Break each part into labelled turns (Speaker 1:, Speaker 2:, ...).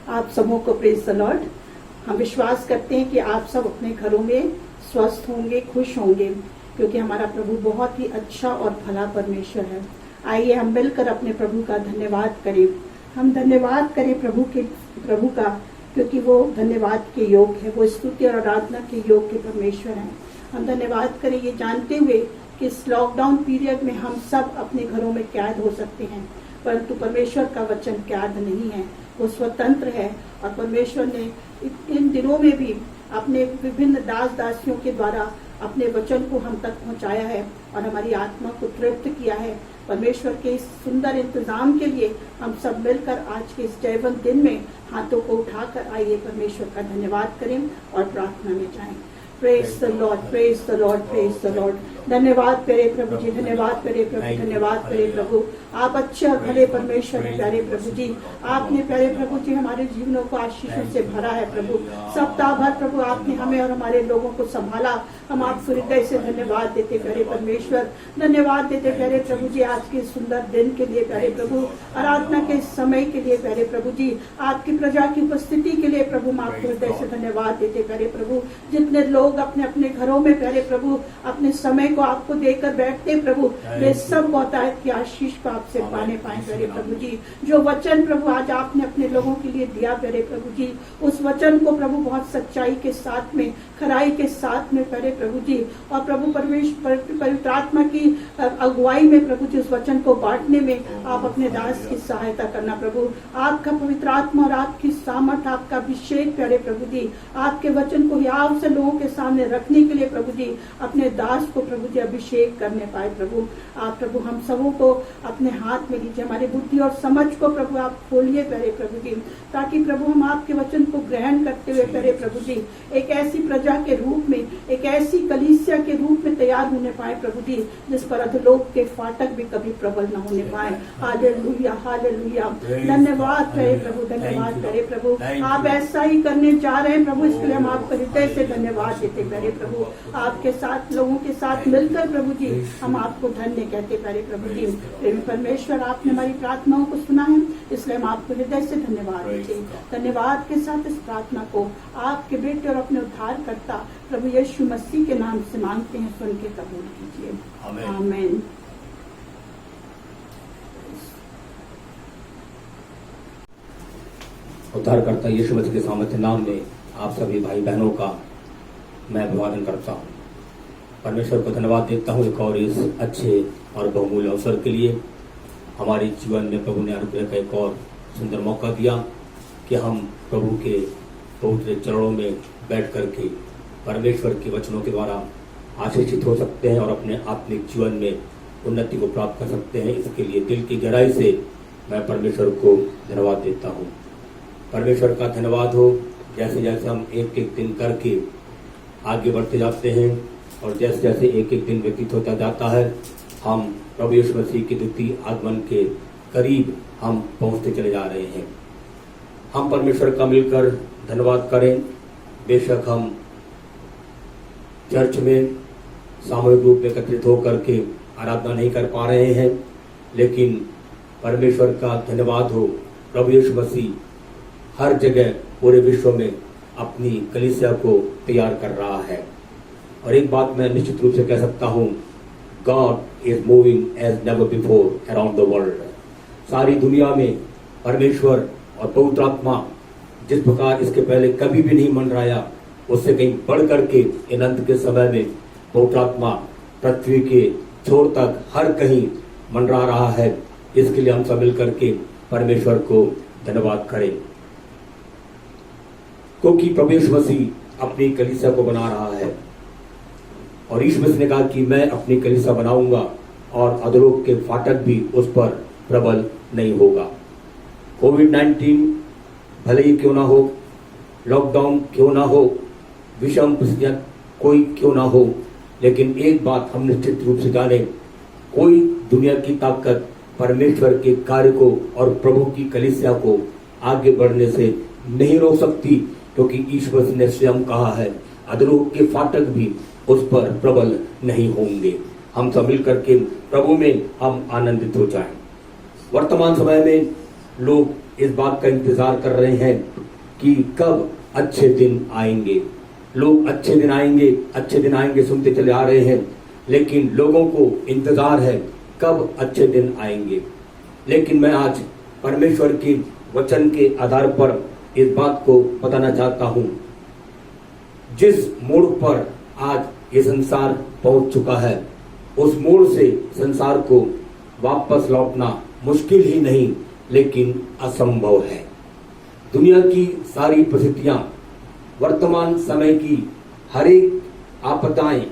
Speaker 1: आप सबों को प्रेज द लॉर्ड। हम विश्वास करते हैं कि आप सब अपने घरों में स्वस्थ होंगे, खुश होंगे, क्योंकि हमारा प्रभु बहुत ही अच्छा और भला परमेश्वर है। आइए हम मिलकर अपने प्रभु का धन्यवाद करें। हम धन्यवाद करें प्रभु का, क्योंकि वो धन्यवाद के योग्य है, वो स्तुति और आराधना के योग्य परमेश्वर है। हम धन्यवाद करें ये जानते हुए कि इस लॉकडाउन पीरियड में हम सब अपने घरों में कैद हो सकते हैं, परंतु परमेश्वर का वचन कैद नहीं है, वो स्वतंत्र है। और परमेश्वर ने इन दिनों में भी अपने विभिन्न दास दासियों के द्वारा अपने वचन को हम तक पहुंचाया है और हमारी आत्मा को तृप्त किया है। परमेश्वर के इस सुंदर इंतजाम के लिए हम सब मिलकर आज के इस जयवंत दिन में हाथों को उठाकर आइए परमेश्वर का धन्यवाद करें और प्रार्थना में जाएं। Praise the Lord, praise the Lord, praise the Lord. धन्यवाद प्यारे प्रभु जी, धन्यवाद प्यारे प्रभु, धन्यवाद प्यारे प्रभु। आप अच्छे और भले परमेश्वर हैं प्यारे प्रभु जी। आपने प्यारे प्रभु जी हमारे जीवनों को आशीषों से भरा है प्रभु। सप्ताह भर प्रभु आपने हमें और हमारे लोगों को संभाला। हम आपको हृदय से धन्यवाद देते प्यारे परमेश्वर, धन्यवाद देते प्यारे प्रभु जी आज के सुंदर दिन के लिए प्यारे प्रभु, आराधना के समय के लिए प्यारे प्रभु जी, आपकी प्रजा की उपस्थिति के लिए प्रभु हम आपको हृदय से धन्यवाद देते प्यारे प्रभु। जितने लोग अपने अपने घरों में प्यारे प्रभु अपने समय को आपको देकर बैठते प्रभु, वे सब बहुतायत की आशीष को आपसे पाने पाए प्यारे प्रभु जी। जो वचन प्रभु आज आपने अपने लोगों के लिए दिया प्यारे प्रभु जी, उस वचन को प्रभु बहुत सच्चाई के साथ में, खराई के साथ में प्यारे प्रभु जी, और प्रभु परमेश्वर पवित्र आत्मा की अगुवाई में प्रभु जी उस वचन को बांटने में आप अपने दास की सहायता करना प्रभु। आपका पवित्र आत्मा और आपकी सामर्थ, आपका अभिषेक प्यारे प्रभु जी, आपके वचन को याव से लोगों के सामने रखने के लिए प्रभु जी अपने दास को प्रभु जी अभिषेक करने पाए प्रभु। आप प्रभु हम सबों को अपने हाथ में लीजिए, हमारी बुद्धि और समझ को प्रभु आप खोलिए प्यारे प्रभु जी, ताकि प्रभु हम आपके वचन को ग्रहण करते हुए प्यारे प्रभु जी एक ऐसी प्रजा के रूप में, एक ऐसी कलीसिया के रूप में तैयार होने पाए प्रभु जी, जिस पर अधोलोक के फाटक भी कभी प्रबल न होने पाए। Hallelujah, hallelujah. धन्यवाद प्यारे प्रभु, धन्यवाद प्यारे प्रभु। आप ऐसा ही करने जा रहे हैं प्रभु, इसके लिए हम आपको हृदय से धन्यवाद देते प्यारे प्रभु। आपके साथ, लोगों के साथ मिलकर प्रभु जी हम आपको धन्य कहते प्यारे प्रभु जी। प्रेमी परमेश्वर, आपने हमारी प्रार्थनाओं को सुना है, इसलिए हम आपको हृदय से धन्यवाद देते। धन्यवाद के साथ इस प्रार्थना को आपके बेटे और अपने उद्धार करता प्रभु यीशु मसीह के नाम से मांगते हैं, सुन के कबूल कीजिए। आमीन।
Speaker 2: उद्धारकर्ता यीशु मसीह के सामर्थ्य नाम में आप सभी भाई बहनों का मैं अभिवादन करता हूँ। परमेश्वर को धन्यवाद देता हूँ एक और इस अच्छे और बहुमूल्य अवसर के लिए। हमारे जीवन में प्रभु ने अनुग्रह का एक और सुंदर मौका दिया कि हम प्रभु के पवित्र चरणों में बैठ करके परमेश्वर के वचनों के द्वारा आशीषित हो सकते हैं और अपने आत्मिक जीवन में उन्नति को प्राप्त कर सकते हैं। इसके लिए दिल की गहराई से मैं परमेश्वर को धन्यवाद देता हूँ। परमेश्वर का धन्यवाद हो, जैसे जैसे हम एक एक दिन करके आगे बढ़ते जाते हैं और जैसे जैसे एक एक दिन व्यतीत होता जाता है, हम प्रभु यीशु मसीह के द्वितीय आगमन के करीब हम पहुंचते चले जा रहे हैं। हम परमेश्वर का मिलकर धन्यवाद करें। बेशक हम चर्च में सामूहिक रूप में एकत्रित होकर के आराधना नहीं कर पा रहे हैं, लेकिन परमेश्वर का धन्यवाद हो, प्रभु यीशु मसीह हर जगह पूरे विश्व में अपनी कलीसिया को तैयार कर रहा है। और एक बात मैं निश्चित रूप से कह सकता हूँ, God is moving as never before around the world. सारी दुनिया में परमेश्वर और पवित्र आत्मा जिस प्रकार इसके पहले कभी भी नहीं मंडराया, उससे कहीं बढ़ करके इन अंत के समय में पवित्र आत्मा पृथ्वी के छोर तक हर कहीं मंडरा रहा है। इसके लिए हम सब मिलकर के परमेश्वर को धन्यवाद करें, क्योंकि प्रभु यीशु मसीह अपनी कलीसिया को बना रहा है और यीशु मसीह ने कहा कि मैं अपनी कलीसिया बनाऊंगा और अधोलोक के फाटक भी उस पर प्रबल नहीं होगा। कोविड-19 भले ही क्यों ना हो, लॉकडाउन क्यों ना हो, विषम परिस्थितियां कोई क्यों ना हो, लेकिन एक बात हम निश्चित रूप से जाने, कोई दुनिया की ताकत परमेश्वर के कार्य को और प्रभु की कलीसिया को आगे बढ़ने से नहीं रोक सकती, क्योंकि यीशु मसीह ने स्वयं कहा है अधोलोक के फाटक भी उस पर प्रबल नहीं होंगे। हम सब मिल करके प्रभु में हम आनंदित हो जाएं। वर्तमान समय में लोग इस बात का इंतजार कर रहे हैं कि कब अच्छे दिन आएंगे। लोग अच्छे दिन आएंगे सुनते चले आ रहे हैं, लेकिन लोगों को इंतजार है कब अच्छे दिन आएंगे। लेकिन मैं आज परमेश्वर के वचन के आधार पर इस बात को बताना चाहता हूं, जिस मोड़ पर आज ये संसार पहुंच चुका है, उस मोड़ से संसार को वापस लौटना मुश्किल ही नहीं लेकिन असंभव है। दुनिया की सारी परिस्थितियां, वर्तमान समय की हर एक आपदाएं,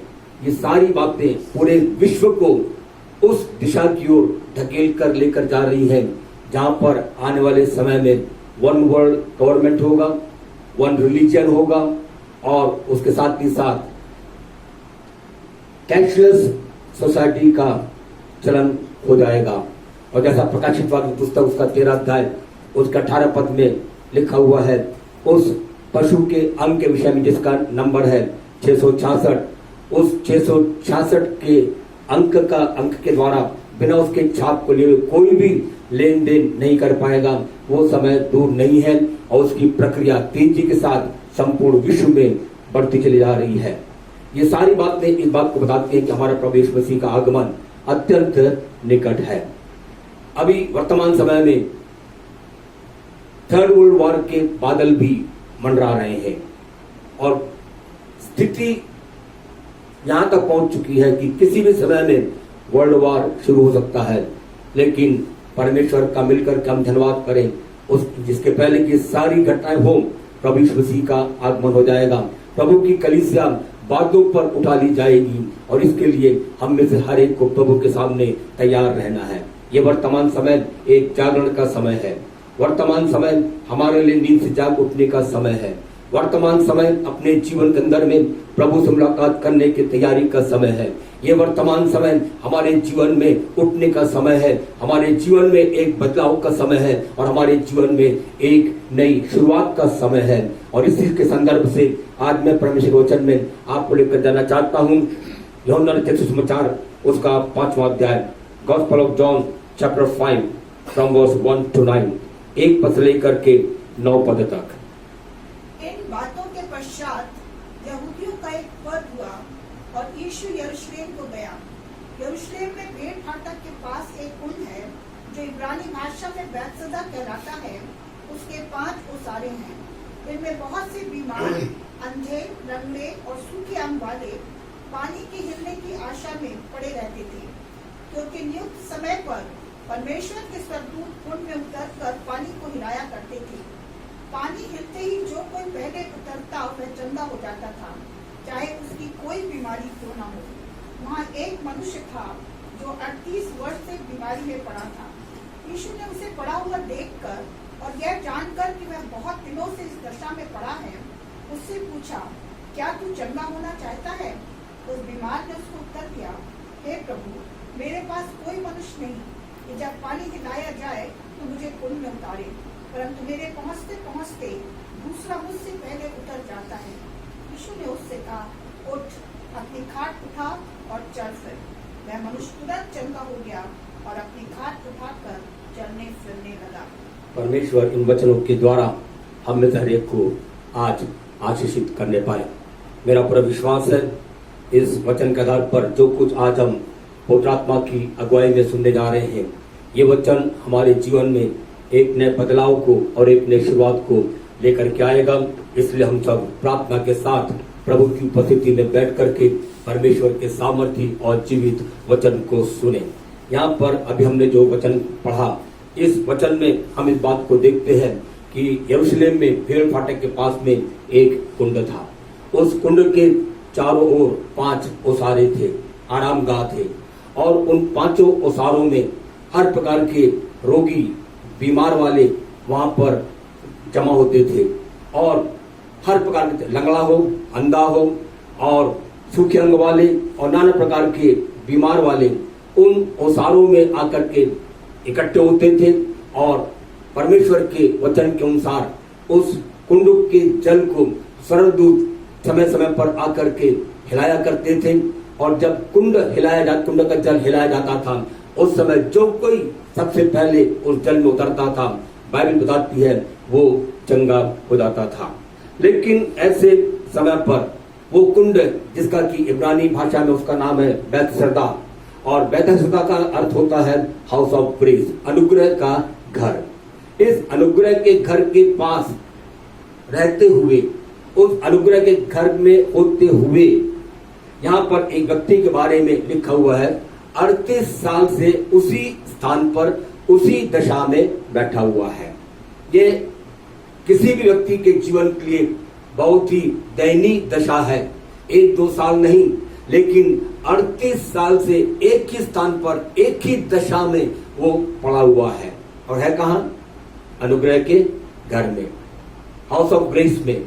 Speaker 2: ये सारी बातें पूरे विश्व को उस दिशा की ओर ढकेल कर लेकर जा रही हैं जहां पर आने वाले समय में वन वर्ल्ड गवर्नमेंट होगा, वन रिलीजन होगा और उसके साथ ही साथ कैशलेस सोसाइटी का चलन हो जाएगा। और जैसा प्रकाशित वाक्य पुस्तक उसका 13 अध्याय उसका 18 पद में लिखा हुआ है, उस पशु के अंक के विषय में जिसका नंबर है 666, उस 666 के अंक के द्वारा बिना उसके छाप को लिए कोई भी लेन देन नहीं कर पाएगा। वो समय दूर नहीं है और उसकी प्रक्रिया तेजी के साथ संपूर्ण विश्व में बढ़ती चली जा रही है। ये सारी बातें इस बात को बताती हैं कि हमारा प्रभु यीशु मसीह का आगमन अत्यंत निकट है। अभी वर्तमान समय में थर्ड वर्ल्ड वॉर के बादल भी मंडरा रहे हैं और स्थिति यहां तक पहुंच चुकी है कि किसी भी समय में वर्ल्ड वॉर शुरू हो सकता है। लेकिन परमेश्वर का मिलकर के हम धन्यवाद करें उस जिसके पहले की सारी घटनाएं हो, प्रभु यीशु मसीह का आगमन हो जाएगा। प्रभु की कलीसिया बातों पर उठा ली जाएगी और इसके लिए हम में से हर एक को प्रभु के सामने तैयार रहना है। ये वर्तमान समय एक जागरण का समय है। वर्तमान समय हमारे लिए नींद से जाग उठने का समय है। वर्तमान समय अपने जीवन के अंदर में प्रभु से मुलाकात करने की तैयारी का समय है। ये वर्तमान समय हमारे जीवन में उठने का समय है, हमारे जीवन में एक बदलाव का समय है और हमारे जीवन में एक नई शुरुआत का समय है। और इसी के संदर्भ से आज मैं परमेश्वर वचन में आपको लेकर जाना चाहता हूँ यूहन्ना लिखित सुसमाचार उसका 5वां अध्याय, Gospel of John chapter 5 from verse 1 to 9, 1 पद से लेकर के 9 पद तक।
Speaker 3: इन बातों के पश्चात यहूदियों का एक पर्व हुआ और यीशु यरूशलेम को गया। यरूशलेम में भेड़ फाटक के पास एक कुंड है जो इब्रानी भाषा में बैतसदा कहलाता है। उसके 5 ओसारे हैं। इनमें बहुत से बीमार, अंधे, लंगड़े और सूखे अंग वाले पानी के हिलने की आशा में पड़े रहते थे, क्योंकि नियुक्त समय पर परमेश्वर के स्वर्गदूत कुंड में उतरकर पानी को हिलाया करते थे। पानी हिलते ही जो कोई पहले उतरता वह चंगा हो जाता था, चाहे उसकी कोई बीमारी क्यों न हो। वहाँ एक मनुष्य था जो 38 वर्ष से बीमारी में पड़ा था। यीशु ने उसे पड़ा हुआ देखकर और यह जानकर कि वह बहुत दिनों से इस दशा में पड़ा है, उससे पूछा, क्या तू चंगा होना चाहता है? उस बीमार ने उसको उत्तर दिया, हे प्रभु, मेरे पास कोई मनुष्य नहीं कि जब पानी हिलाया जाए तो मुझे कुंड में उतारे, परंतु मेरे पहुँचते पहुँचते दूसरा मुझसे पहले उतर जाता है। यीशु ने उससे कहा, उठ, अपनी खाट उठा और चल फिर। वह मनुष्य तुरंत चंगा हो गया और अपनी खाट उठाकर चलने फिरने लगा।
Speaker 2: परमेश्वर इन वचनों के द्वारा हम में से हर एक को आज आशीषित करने पाए। मेरा पूरा विश्वास है इस वचन के आधार पर जो कुछ आज हम पवित्र आत्मा की अगुवाई में सुनने जा रहे हैं, ये वचन हमारे जीवन में एक नए बदलाव को और एक नई शुरुआत को लेकर के आएगा। इसलिए हम सब प्रार्थना के साथ प्रभु की उपस्थिति में बैठ करके परमेश्वर के सामर्थ्य और जीवित वचन को सुने। यहाँ पर अभी हमने जो वचन पढ़ा, इस वचन में हम इस बात को देखते हैं कि यरूशलेम में भेड़ फाटक के पास में एक कुंड था। उस कुंड के चारों ओर 5 ओसारे थे, आरामगाह थे और उन 5 ओसारों में हर प्रकार के रोगी, बीमार वाले वहां पर जमा होते थे और हर प्रकार के, लंगड़ा हो, अंधा हो और सूखे अंग वाले और नाना प्रकार के बीमार वाले उन ओसारों में आकर के इकट्ठे होते थे और परमेश्वर के वचन के अनुसार उस कुंड के जल को स्वर्गदूत समय समय पर आकर के हिलाया करते थे। और जब कुंड का जल हिलाया जाता था, उस समय जो कोई सबसे पहले उस जल में उतरता था बाइबल बताती है वो चंगा हो जाता था। लेकिन ऐसे समय पर वो कुंड, जिसका कि इब्रानी भाषा में उसका नाम है बैतसदा, और बैतसदा का अर्थ होता है हाउस ऑफ ग्रेस, अनुग्रह का घर। इस अनुग्रह के घर के पास रहते हुए, उस अनुग्रह के घर में होते हुए, यहाँ पर एक व्यक्ति के बारे में लिखा हुआ है 38 साल से उसी स्थान पर, उसी दशा में बैठा हुआ है। ये किसी भी व्यक्ति के जीवन के लिए बहुत ही दयनीय दशा है। 1-2 साल नहीं, लेकिन 38 साल से एक ही स्थान पर, एक ही दशा में वो पड़ा हुआ है। और है कहां? अनुग्रह के घर में, हाउस ऑफ ग्रेस में,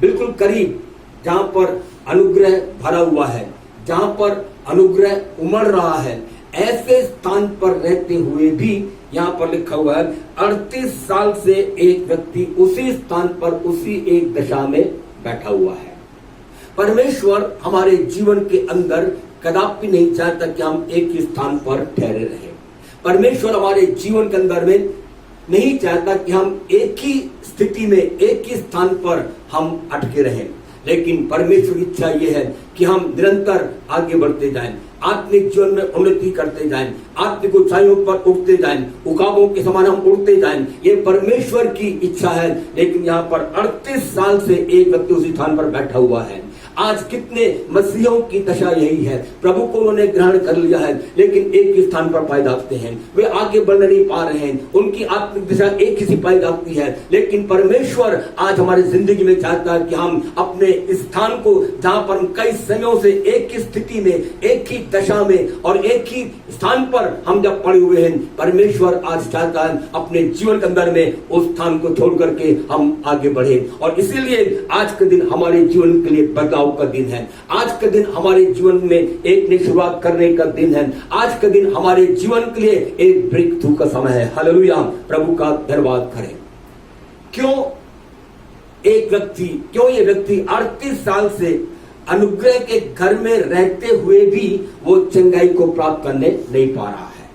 Speaker 2: बिल्कुल करीब, जहां पर अनुग्रह भरा हुआ है, जहां पर अनुग्रह उमड़ रहा है। ऐसे स्थान पर रहते हुए भी यहाँ पर लिखा हुआ है 38 साल से एक व्यक्ति उसी स्थान पर, उसी एक दशा में बैठा हुआ है। परमेश्वर हमारे जीवन के अंदर कदापि नहीं चाहता कि हम एक ही स्थान पर ठहरे रहें। परमेश्वर हमारे जीवन के अंदर में नहीं चाहता कि हम एक ही स्थिति में, एक ही स्थान पर हम अटके रहें। लेकिन परमेश्वर की इच्छा यह है कि हम निरंतर आगे बढ़ते जाएं, आत्मिक जीवन में उन्नति करते जाएं, आत्मिक ऊंचाइयों पर उठते जाएं, उकाबों के समान हम उड़ते जाएं। ये परमेश्वर की इच्छा है। लेकिन यहाँ पर 38 साल से एक व्यक्ति उसी स्थान पर बैठा हुआ है। आज कितने मसीहों की दशा यही है, प्रभु को उन्होंने ग्रहण कर लिया है, लेकिन एक ही स्थान पर पाए जाते हैं, वे आगे बढ़ नहीं पा रहे हैं, उनकी आत्मिक दिशा एक ही सी पाई जाती है। लेकिन परमेश्वर आज हमारी जिंदगी में चाहता है कि हम अपने स्थान को, जहां पर हम कई समयों से एक ही स्थिति में, एक ही दशा में और एक ही स्थान पर हम जब पड़े हुए हैं, परमेश्वर आज चाहता है अपने जीवन के अंदर में उस स्थान को छोड़ करके हम आगे बढ़े। और इसीलिए आज के दिन हमारे जीवन के लिए बदलाव का दिन है। आज का दिन हमारे जीवन में एक नई शुरुआत करने का दिन है। आज का दिन हमारे जीवन के लिए एक ब्रेक थ्रू का समय है। हालेलुया, प्रभु का धन्यवाद करें। क्यों ये व्यक्ति 38 साल से अनुग्रह के घर में रहते हुए भी वो चंगाई को प्राप्त करने नहीं पा रहा है?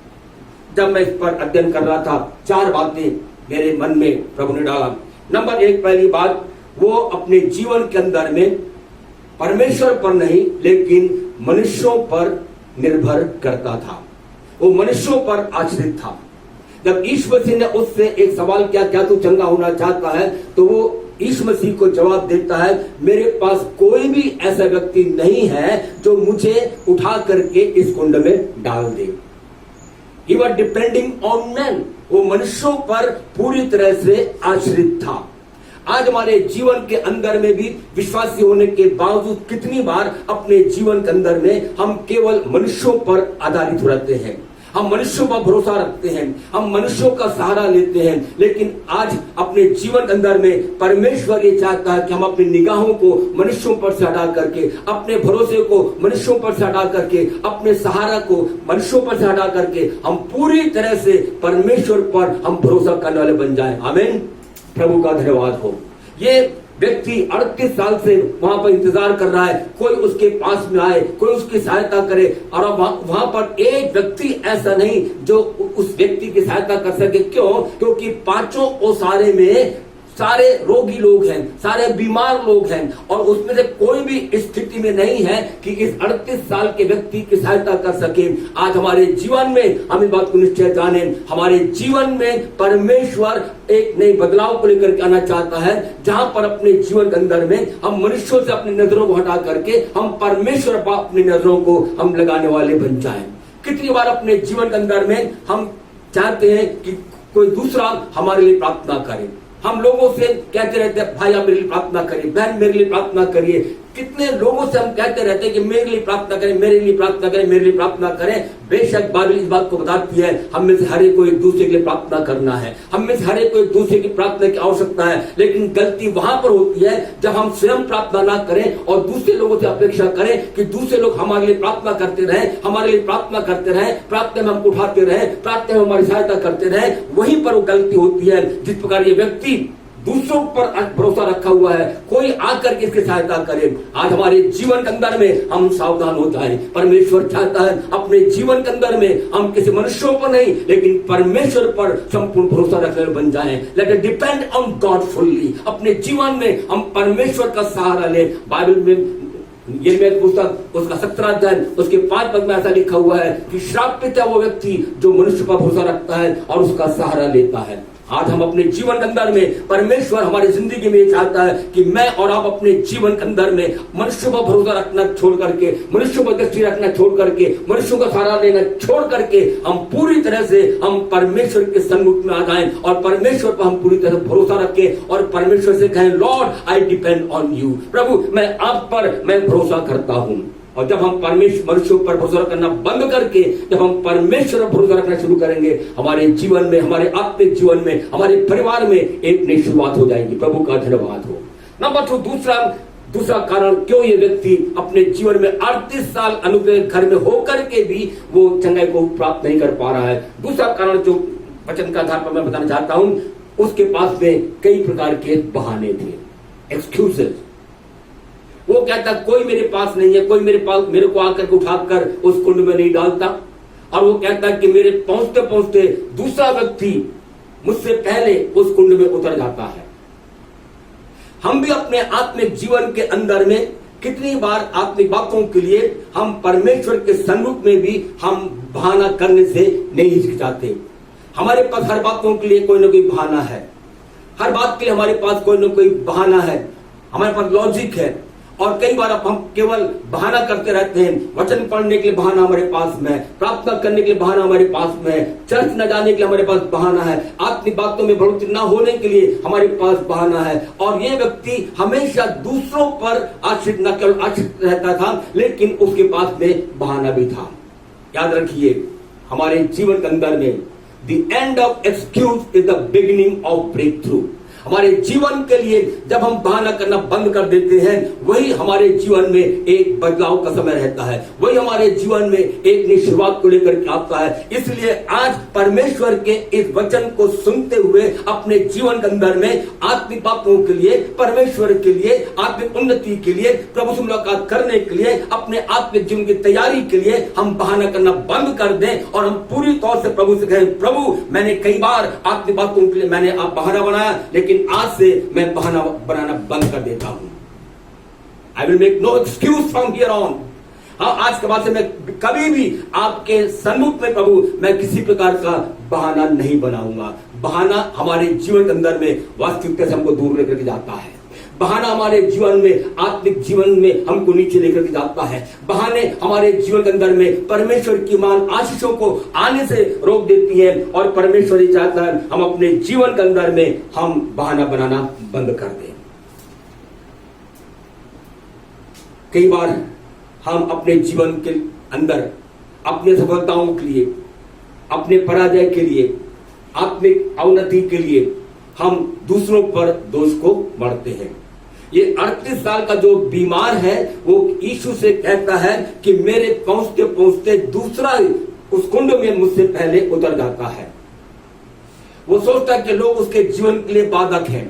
Speaker 2: जब मैं इस पर अध्ययन कर रहा था, 4 बातें मेरे मन में प्रभु ने डाला। नंबर 1, पहली बात, वो अपने जीवन के अंदर में परमेश्वर पर नहीं, लेकिन मनुष्यों पर निर्भर करता था। वो मनुष्यों पर आश्रित था। जब यीशु मसीह ने उससे एक सवाल किया, क्या तू चंगा होना चाहता है? तो वो यीशु मसीह को जवाब देता है, मेरे पास कोई भी ऐसा व्यक्ति नहीं है जो मुझे उठा करके इस कुंड में डाल दे। He was depending on men। वो मनुष्यों पर पूरी तरह से आश्रित था। आज हमारे जीवन के अंदर में भी विश्वासी होने के बावजूद कितनी बार अपने जीवन के अंदर में हम केवल मनुष्यों पर आधारित रहते हैं, हम मनुष्यों पर भरोसा रखते हैं, हम मनुष्यों का सहारा लेते हैं। लेकिन आज अपने जीवन के अंदर में परमेश्वर ये चाहता है कि हम अपनी निगाहों को मनुष्यों पर से हटा करके, अपने भरोसे को मनुष्यों पर से हटा करके, अपने सहारा को मनुष्यों पर से हटा करके हम पूरी तरह से परमेश्वर पर हम भरोसा करने वाले बन जाएं। आमीन, प्रभु का धन्यवाद हो। ये व्यक्ति 38 साल से वहां पर इंतजार कर रहा है, कोई उसके पास में आए, कोई उसकी सहायता करे। और वहां पर एक व्यक्ति ऐसा नहीं जो उस व्यक्ति की सहायता कर सके। क्यों? क्योंकि 5 ओसारे में सारे रोगी लोग हैं, सारे बीमार लोग हैं, और उसमें से कोई भी स्थिति में नहीं है कि इस 38 साल के व्यक्ति की सहायता कर सके। आज हमारे जीवन में हम इस बात को निश्चय जाने, हमारे जीवन में परमेश्वर एक नए बदलाव को लेकर के आना चाहता है, जहां पर अपने जीवन के अंदर में हम मनुष्यों से अपनी नजरों को हटा करके हम परमेश्वर पर अपनी नजरों को हम लगाने वाले बन जाएं। कितनी बार अपने जीवन के अंदर में हम चाहते हैं कि कोई दूसरा हमारे लिए प्रार्थना करे। हम लोगों से कहते रहते हैं, भाई आप मेरे लिए प्रार्थना करिए, बहन मेरे लिए प्रार्थना करिए। कितने लोगों से हम कहते रहते हैं कि मेरे लिए प्रार्थना करें, मेरे लिए प्रार्थना करें, मेरे लिए प्रार्थना करें। बेशक बाइबल इस बात को बताती है, हम में से हर एक को एक दूसरे के लिए प्रार्थना करना है, हम में से हर एक को एक दूसरे की प्रार्थना की आवश्यकता है। लेकिन गलती वहां पर होती है जब हम स्वयं प्रार्थना ना करें और दूसरे लोगों से अपेक्षा करें कि दूसरे लोग हमारे लिए प्रार्थना करते रहें, हमारे लिए प्रार्थना करते रहें, प्रार्थना में हम उठाते रहें, प्रार्थना में हमारी सहायता करते रहें। वहीं पर वो गलती होती है। जिस प्रकार ये व्यक्ति दूसरों पर भरोसा रखा हुआ है, कोई आकर के इसकी सहायता करे। आज हमारे जीवन के अंदर में हम सावधान हो जाएं। परमेश्वर चाहता है अपने जीवन के अंदर में हम किसी मनुष्यों पर नहीं, लेकिन परमेश्वर पर संपूर्ण भरोसा रखने वाले बन जाएं। Let it depend on God fully. अपने जीवन में हम परमेश्वर का सहारा लें। बाइबल में ये में पुस्तक उसका 17 अध्याय उसके 5 पद में ऐसा लिखा हुआ है कि श्रापित है वो व्यक्ति जो मनुष्य पर भरोसा रखता है और उसका सहारा लेता है। आज हम अपने जीवन के अंदर में परमेश्वर हमारी जिंदगी में ये चाहता है कि मैं और आप अपने जीवन के अंदर में मनुष्यों पर भरोसा रखना छोड़ करके, मनुष्यों पर दृष्टि रखना छोड़ करके, मनुष्यों का सहारा लेना छोड़ करके हम पूरी तरह से हम परमेश्वर के सन्मुख में आ जाएं और परमेश्वर पर हम पूरी तरह से भरोसा रखें और परमेश्वर से कहें, Lord I depend on you. प्रभु मैं आप पर मैं भरोसा करता हूं। और जब हम परमेश्वर मनुष्यों पर भरोसा करना बंद करके जब हम परमेश्वर पर भरोसा रखना शुरू करेंगे, हमारे जीवन में, हमारे आत्मिक जीवन में, हमारे परिवार में एक नई शुरुआत हो जाएगी। प्रभु का धन्यवाद हो। नंबर 2, दूसरा कारण क्यों ये व्यक्ति अपने जीवन में 38 साल अनुग्रह घर में होकर के भी वो चंगाई को प्राप्त नहीं कर पा रहा है। दूसरा कारण जो वचन का आधार पर मैं बताना चाहता हूं, उसके पास में कई प्रकार के बहाने थे, एक्सक्यूजेस। वो कहता कोई मेरे पास नहीं है, कोई मेरे को आकर के उठाकर उस कुंड में नहीं डालता। और वो कहता कि मेरे पहुंचते पहुंचते दूसरा व्यक्ति मुझसे पहले उस कुंड में उतर जाता है। हम भी अपने आत्मिक जीवन के अंदर में कितनी बार आत्मिक बातों के लिए हम परमेश्वर के सन्मुख में भी हम बहाना करने से नहीं हिचकिचाते। हमारे पास हर बातों के लिए कोई ना कोई बहाना है, हर बात के लिए हमारे पास कोई ना कोई बहाना है, हमारे पास लॉजिक है। और कई बार हम केवल बहाना करते रहते हैं। वचन पढ़ने के लिए बहाना हमारे पास में, प्रार्थना करने के लिए बहाना हमारे पास में, चर्च न जाने के लिए हमारे पास बहाना है, आत्मिक बातों में बढ़ोतरी न होने के लिए हमारे पास बहाना है। और ये व्यक्ति हमेशा दूसरों पर आश्रित न केवल आश्रित रहता था, लेकिन उसके पास में बहाना भी था। याद रखिए, हमारे जीवन के अंदर में the end of excuse is the beginning of breakthrough. हमारे जीवन के लिए जब हम बहाना करना बंद कर देते हैं, वही हमारे जीवन में एक बदलाव का समय रहता है, वही हमारे जीवन में एक नई शुरुआत को लेकर के आता है। इसलिए आज परमेश्वर के इस वचन को सुनते हुए अपने जीवन के अंदर में आत्मिक बातों के लिए, परमेश्वर के लिए, आत्मिक उन्नति के लिए, प्रभु से मुलाकात करने के लिए, अपने आत्मिक जीवन की तैयारी के लिए हम बहाना करना बंद कर दें और हम पूरी तौर से प्रभु से कहें, प्रभु मैंने कई बार आत्मिक बातों के लिए मैंने आप बहाना बनाया, लेकिन आज से मैं बहाना बनाना बंद कर देता हूं। I will make no excuse from here on. आज के बाद से मैं कभी भी आपके सन्मुख में प्रभु मैं किसी प्रकार का बहाना नहीं बनाऊंगा। बहाना हमारे जीवन के अंदर में वास्तविकता से हमको दूर लेकर के जाता है। बहाना हमारे जीवन में, आत्मिक जीवन में हमको नीचे लेकर के जाता है। बहाने हमारे जीवन के अंदर में परमेश्वर की मान आशीषों को आने से रोक देती है और परमेश्वर ही चाहता है हम अपने जीवन के अंदर में हम बहाना बनाना बंद कर दें। कई बार हम अपने जीवन के अंदर अपनी सफलताओं के लिए, अपने पराजय के लिए, आत्मिक अवनति के लिए हम दूसरों पर दोष को मढ़ते हैं। ये 38 साल का जो बीमार है वो यीशु से कहता है कि मेरे पहुंचते पहुंचते दूसरा उस कुंड में मुझसे पहले उतर जाता है। वो सोचता है कि लोग उसके जीवन के लिए बाधक हैं।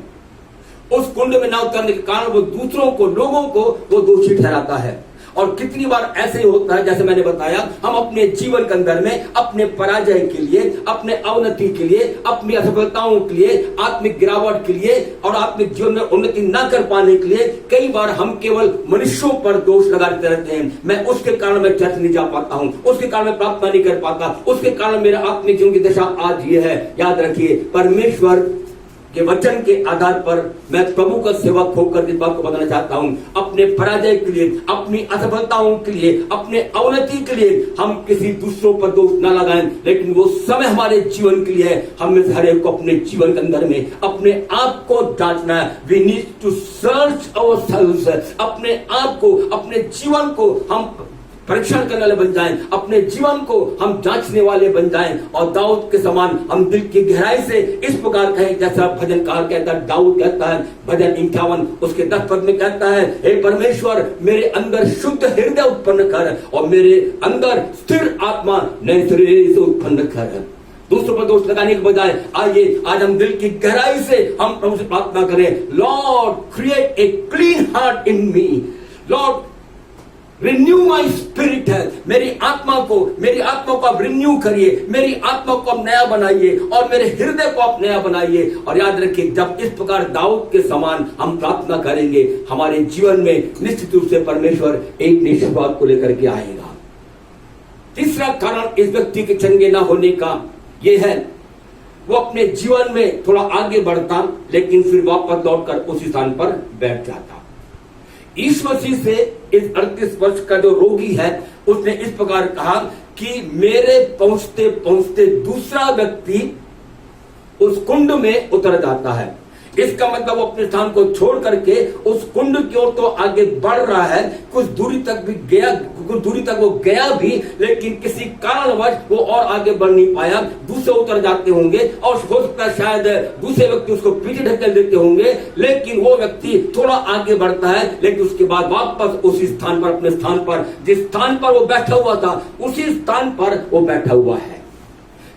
Speaker 2: उस कुंड में ना उतरने के कारण वो दूसरों को, लोगों को वो दोषी ठहराता है। और कितनी बार ऐसे होता है, जैसे मैंने बताया, हम अपने जीवन के अंदर में अपने पराजय के लिए, अपने अवनति के लिए, अपनी असफलताओं के लिए, आत्मिक गिरावट के लिए और आत्मिक जीवन में उन्नति न कर पाने के लिए कई बार हम केवल मनुष्यों पर दोष लगाते रहते हैं। मैं उसके कारण मैं चर्च नहीं जा पाता हूं, उसके कारण मैं प्रार्थना नहीं कर पाता, उसके कारण मेरा आत्मिक जीवन की दशा आज ये है। याद रखिए, परमेश्वर के वचन के आधार पर मैं प्रभु का सेवक होकर इस बात को बताना चाहता हूं, अपने पराजय के लिए, अपनी असफलताओं के लिए, अपने अवनति के लिए हम किसी दूसरों पर दोष न लगाएं, लेकिन वो समय हमारे जीवन के लिए है। हम में से हर एक को अपने जीवन के अंदर में अपने आप को जांचना है। We need to search ourselves. अपने आप को, अपने जीवन को हम परीक्षण करने वाले बन जाएं, अपने जीवन को हम जांचने वाले बन जाएं और दाऊद के समान हम दिल की गहराई से इस प्रकार कहें, जैसा भजनकार कहता है, दाऊद कहता है भजन 51 उसके 10 पद में कहता है, हे परमेश्वर मेरे अंदर शुद्ध हृदय उत्पन्न कर और मेरे अंदर स्थिर आत्मा नए सिरे से उत्पन्न कर। दूसरों पर दोष लगाने के बजाय आइए आज हम दिल की गहराई से हम प्रभु से प्रार्थना करें, Lord create a clean heart in me, Lord renew my spirit है, मेरी आत्मा को आप रिन्यू करिए, मेरी आत्मा को आप नया बनाइए और मेरे हृदय को आप नया बनाइए। और याद रखिए, जब इस प्रकार दाऊद के समान हम प्रार्थना करेंगे, हमारे जीवन में निश्चित रूप से परमेश्वर एक नई शुरुआत को लेकर के आएगा। तीसरा कारण इस व्यक्ति के चंगे ना होने का यह है, वो अपने जीवन में थोड़ा आगे बढ़ता लेकिन फिर वापस लौटकर उसी स्थान पर बैठ जाता। यीशु मसीह से इस 38 वर्ष का जो रोगी है, उसने इस प्रकार कहा कि मेरे पहुंचते पहुंचते दूसरा व्यक्ति उस कुंड में उतर जाता है। इसका मतलब वो अपने स्थान को छोड़ करके उस कुंड की ओर तो आगे बढ़ रहा है, कुछ दूरी तक वो गया भी, लेकिन किसी कारणवश वो और आगे बढ़ नहीं पाया। दूसरे उतर जाते होंगे और हो सकता है शायद दूसरे व्यक्ति उसको पीछे ढकेल देते होंगे, लेकिन वो व्यक्ति थोड़ा आगे बढ़ता है, लेकिन उसके बाद वापस उसी स्थान पर, अपने स्थान पर, जिस स्थान पर वो बैठा हुआ था, उसी स्थान पर वो बैठा हुआ है।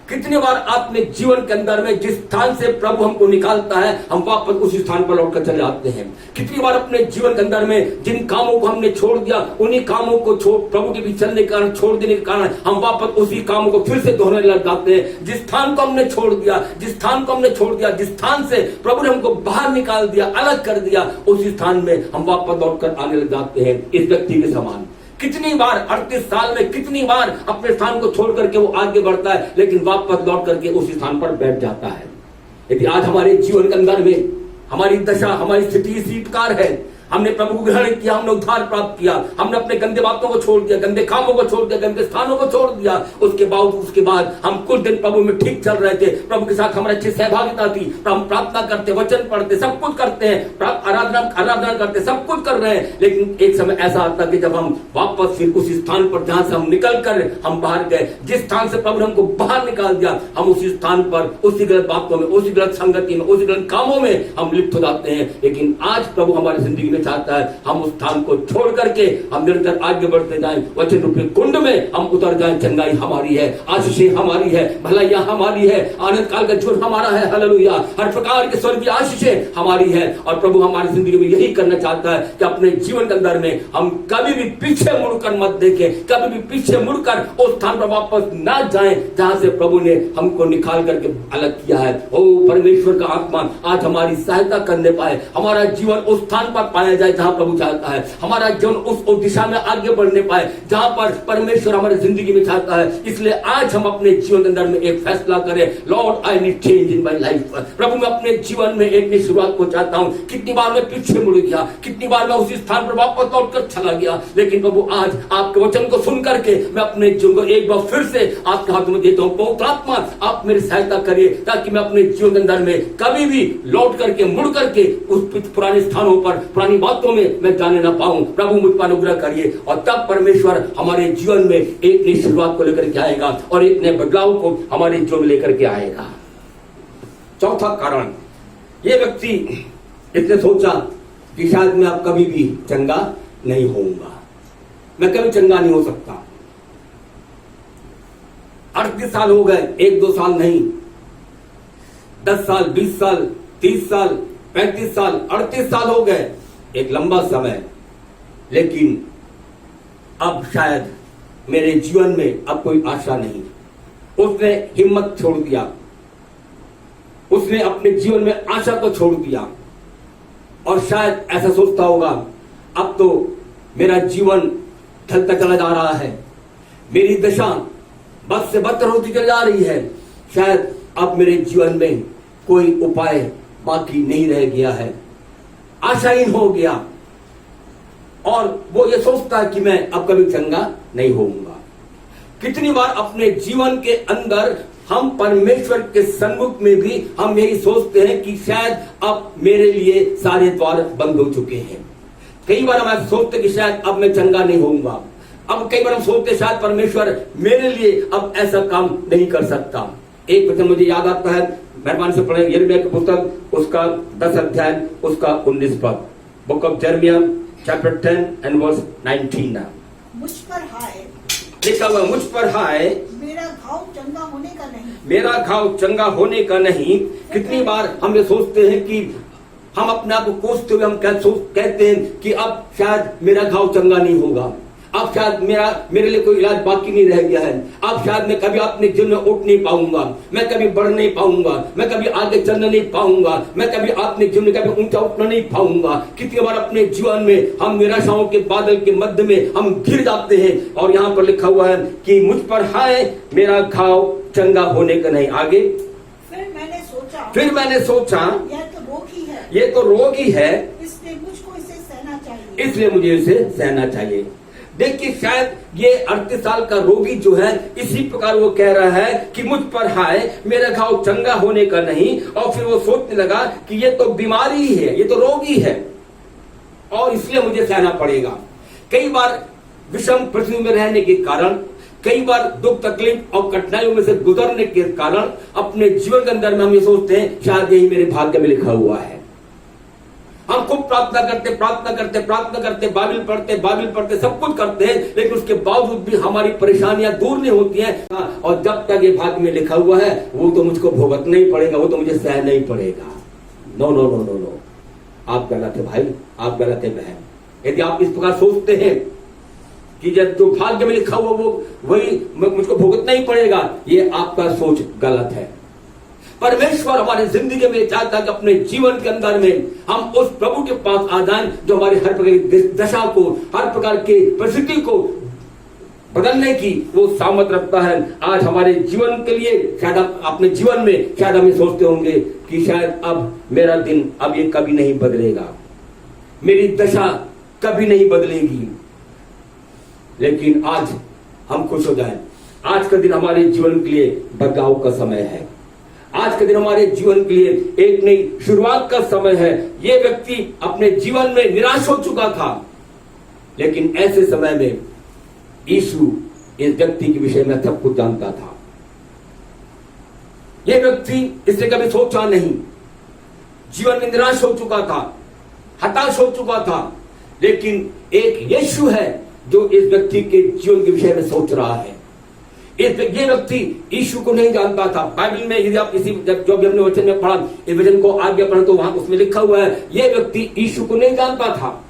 Speaker 2: कितनी बार अपने जीवन के अंदर में जिस स्थान से प्रभु हमको निकालता है, हम वापस उसी स्थान पर लौटकर चले आते हैं। कितनी बार अपने जीवन के अंदर में जिन कामों को हमने छोड़ दिया, उन्हीं कामों को प्रभु के बीच चलने के कारण, छोड़ देने के कारण हम वापस उसी कामों को फिर से दोहराने लग जाते हैं। जिस स्थान को हमने छोड़ दिया, जिस स्थान से प्रभु ने हमको बाहर निकाल दिया, अलग कर दिया, उसी स्थान में हम वापस लौटकर आने लग जाते हैं। इस व्यक्ति के समान कितनी बार 38 साल में कितनी बार अपने स्थान को छोड़ करके वो आगे बढ़ता है, लेकिन वापस लौट करके उसी स्थान पर बैठ जाता है। यदि आज हमारे जीवन के अंदर में हमारी दशा, हमारी स्थिति इसी प्रकार है, हमने प्रभु को ग्रहण किया, हमने उद्धार प्राप्त किया, हमने अपने गंदे बातों को छोड़ दिया, गंदे कामों को छोड़ दिया, गंदे स्थानों को छोड़ दिया, उसके बाद हम कुछ दिन प्रभु में ठीक चल रहे थे, प्रभु के साथ हमारी अच्छी सहभागिता थी, हम प्रार्थना करते, वचन पढ़ते, सब कुछ करते हैं, आराधना करते, सब कुछ कर रहे हैं, लेकिन एक समय ऐसा आता कि जब हम वापस फिर उसी स्थान पर जहां से हम निकल कर हम बाहर गए, जिस स्थान से प्रभु ने हमको बाहर निकाल दिया, हम उसी स्थान पर उसी गलत बातों में, उसी गलत संगति में, उसी गलत कामों में हम लिप्त हो जाते हैं। लेकिन आज प्रभु हमारी जिंदगी में चाहता है हम उस स्थान को छोड़ करके हम निरंतर आगे बढ़ते जाएं, वचन रूपी कुंड में हम उतर जाएं। चंगाई हमारी है, आशीषें हमारी है, भलाइयां हमारी है, आनंद काल का जीवन हमारा है, हालेलुया। हर प्रकार की स्वर्गीय आशीषें हमारी है और प्रभु हमारी जिंदगी में यही करना चाहता है कि अपने जीवन के अंदर में हम कभी भी पीछे मुड़कर मत देखें, कभी भी पीछे मुड़कर उस स्थान पर वापस ना जाएं जहां से प्रभु ने हमको निकाल करके अलग किया है। ओ परमेश्वर का आत्मा आज हमारी सहायता करने पाए, हमारा जीवन उस स्थान पर पाया जाए जहां प्रभु चाहता है, हमारा जीवन उस दिशा में आगे बढ़ने पाए जहां पर परमेश्वर हमारी जिंदगी में चाहता है। इसलिए आज हम अपने जीवन के अंदर में एक फैसला करें, Lord I need change in my life. प्रभु मैं अपने जीवन में एक नई शुरुआत को चाहता हूं। कितनी बार मैं पीछे मुड़ गया, कितनी बार मैं उसी स्थान पर वापस लौटकर चला गया, लेकिन प्रभु आज आपके वचन को सुन करके मैं अपने जीवन को एक बार फिर से आपके हाथ में देता हूं। पवित्र आत्मा आप मेरी सहायता करिए ताकि मैं अपने जीवन के अंदर में कभी भी लौट करके मुड़ करके उस पुराने स्थानों पर, पुरानी बातों में मैं जाने ना पाऊं। प्रभु मुझ पर अनुग्रह करिए और तब परमेश्वर हमारे जीवन में एक नई शुरुआत को लेकर के आएगा और एक नए बदलाव को हमारे जीवन में लेकर के आएगा। चौथा कारण, ये व्यक्ति इसने सोचा कि शायद मैं अब कभी भी चंगा नहीं होऊंगा, मैं कभी चंगा नहीं हो सकता। 38 साल हो गए, 1-2 साल नहीं, 10 साल, 20 साल, 30 साल, 35 साल, 38 साल हो गए, एक लंबा समय, लेकिन अब शायद मेरे जीवन में अब कोई आशा नहीं। उसने हिम्मत छोड़ दिया, उसने अपने जीवन में आशा को छोड़ दिया और शायद ऐसा सोचता होगा अब तो मेरा जीवन ढलता चला जा रहा है, मेरी दशा बद से बदतर होती चली जा रही है, शायद अब मेरे जीवन में कोई उपाय बाकी नहीं रह गया है, आशाहीन हो गया और वो ये सोचता है कि मैं अब कभी चंगा नहीं होऊंगा। कितनी बार अपने जीवन के अंदर हम परमेश्वर के सन्मुख में भी हम यही सोचते हैं कि शायद अब मेरे लिए सारे द्वार बंद हो चुके हैं। कई बार हम ऐसा सोचते हैं कि शायद अब मैं चंगा नहीं होऊंगा। अब कई बार हम सोचते हैं शायद परमेश्वर मेरे लिए अब ऐसा काम नहीं कर सकता। एक वचन मुझे याद आता है, मेहरबानी से पढ़ें, यिर्मयाह की पुस्तक उसका 10 अध्याय उसका 19 पद, बुक ऑफ यिर्मयाह चैप्टर 10 एंड वर्स 19।
Speaker 3: मुझ पर हाय,
Speaker 2: लिखा हुआ मुझ पर हाय,
Speaker 3: मेरा घाव चंगा होने का नहीं।
Speaker 2: मेरा घाव चंगा होने का नहीं। कितनी बार हम ये सोचते हैं कि हम अपने आप को कोसते हुए हम कहते हैं कि अब शायद मेरा घाव चंगा नहीं होगा, अब शायद मेरे लिए कोई इलाज बाकी नहीं रह गया है, अब शायद मैं कभी अपने जीवन में उठ नहीं पाऊंगा, मैं कभी बढ़ नहीं पाऊंगा, मैं कभी आगे चलना नहीं पाऊंगा, मैं कभी अपने जीवन में कभी ऊंचा उठना नहीं पाऊंगा। कितनी बार अपने जीवन में हम निराशाओं के बादल के मध्य में हम घिर जाते हैं। और यहाँ पर लिखा हुआ है कि मुझ पर हाय मेरा घाव चंगा होने का नहीं। आगे फिर मैंने सोचा ये तो रोग ही है,
Speaker 3: इसलिए मुझको इसे सहना चाहिए,
Speaker 2: इसलिए मुझे इसे सहना चाहिए। देखिए शायद ये 38 साल का रोगी जो है इसी प्रकार वो कह रहा है कि मुझ पर हाय मेरा घाव चंगा होने का नहीं। और फिर वो सोचने लगा कि ये तो बीमारी है, ये तो रोगी है और इसलिए मुझे सहना पड़ेगा। कई बार विषम परिस्थिति में रहने के कारण, कई बार दुख तकलीफ और कठिनाइयों में से गुजरने के कारण अपने जीवन के अंदर में हम ये सोचते हैं शायद यही मेरे भाग्य में लिखा हुआ है। हम खूब प्रार्थना करते, बाइबल पढ़ते, सब कुछ करते हैं, लेकिन उसके बावजूद भी हमारी परेशानियां दूर नहीं होती हैं। और जब तक ये भाग्य में लिखा हुआ है वो तो मुझको भुगतना ही पड़ेगा, वो तो मुझे सहना ही पड़ेगा। No no no no no, आप गलत है भाई, आप गलत है बहन। यदि आप इस प्रकार सोचते हैं कि जब जो भाग्य में लिखा हुआ वो वही मुझको भुगतना ही पड़ेगा, ये आपका सोच गलत है। परमेश्वर हमारे जिंदगी में चाहता है कि अपने जीवन के अंदर में हम उस प्रभु के पास आ जाएं जो हमारी हर प्रकार की दशा को, हर प्रकार की परिस्थिति को बदलने की वो सामर्थ रखता है। आज हमारे जीवन के लिए शायद अपने जीवन में शायद हम सोचते होंगे कि शायद अब मेरा दिन अब ये कभी नहीं बदलेगा, मेरी दशा कभी नहीं बदलेगी। लेकिन आज हम खुश हो जाएं, आज का दिन हमारे जीवन के लिए बदलाव का समय है, आज के दिन हमारे जीवन के लिए एक नई शुरुआत का समय है। ये व्यक्ति अपने जीवन में निराश हो चुका था, लेकिन ऐसे समय में यीशु इस व्यक्ति के विषय में सब कुछ जानता था। ये व्यक्ति इससे कभी सोचा नहीं, जीवन में निराश हो चुका था, हताश हो चुका था, लेकिन एक यीशु है जो इस व्यक्ति के जीवन के विषय में सोच रहा है। ये व्यक्ति यीशु को नहीं जानता था। बाइबल में यदि आप इसी जो भी हमने वचन में पढ़ा, इस वचन को आगे पढ़ा तो वहां उसमें लिखा हुआ है ये व्यक्ति यीशु को नहीं जानता था।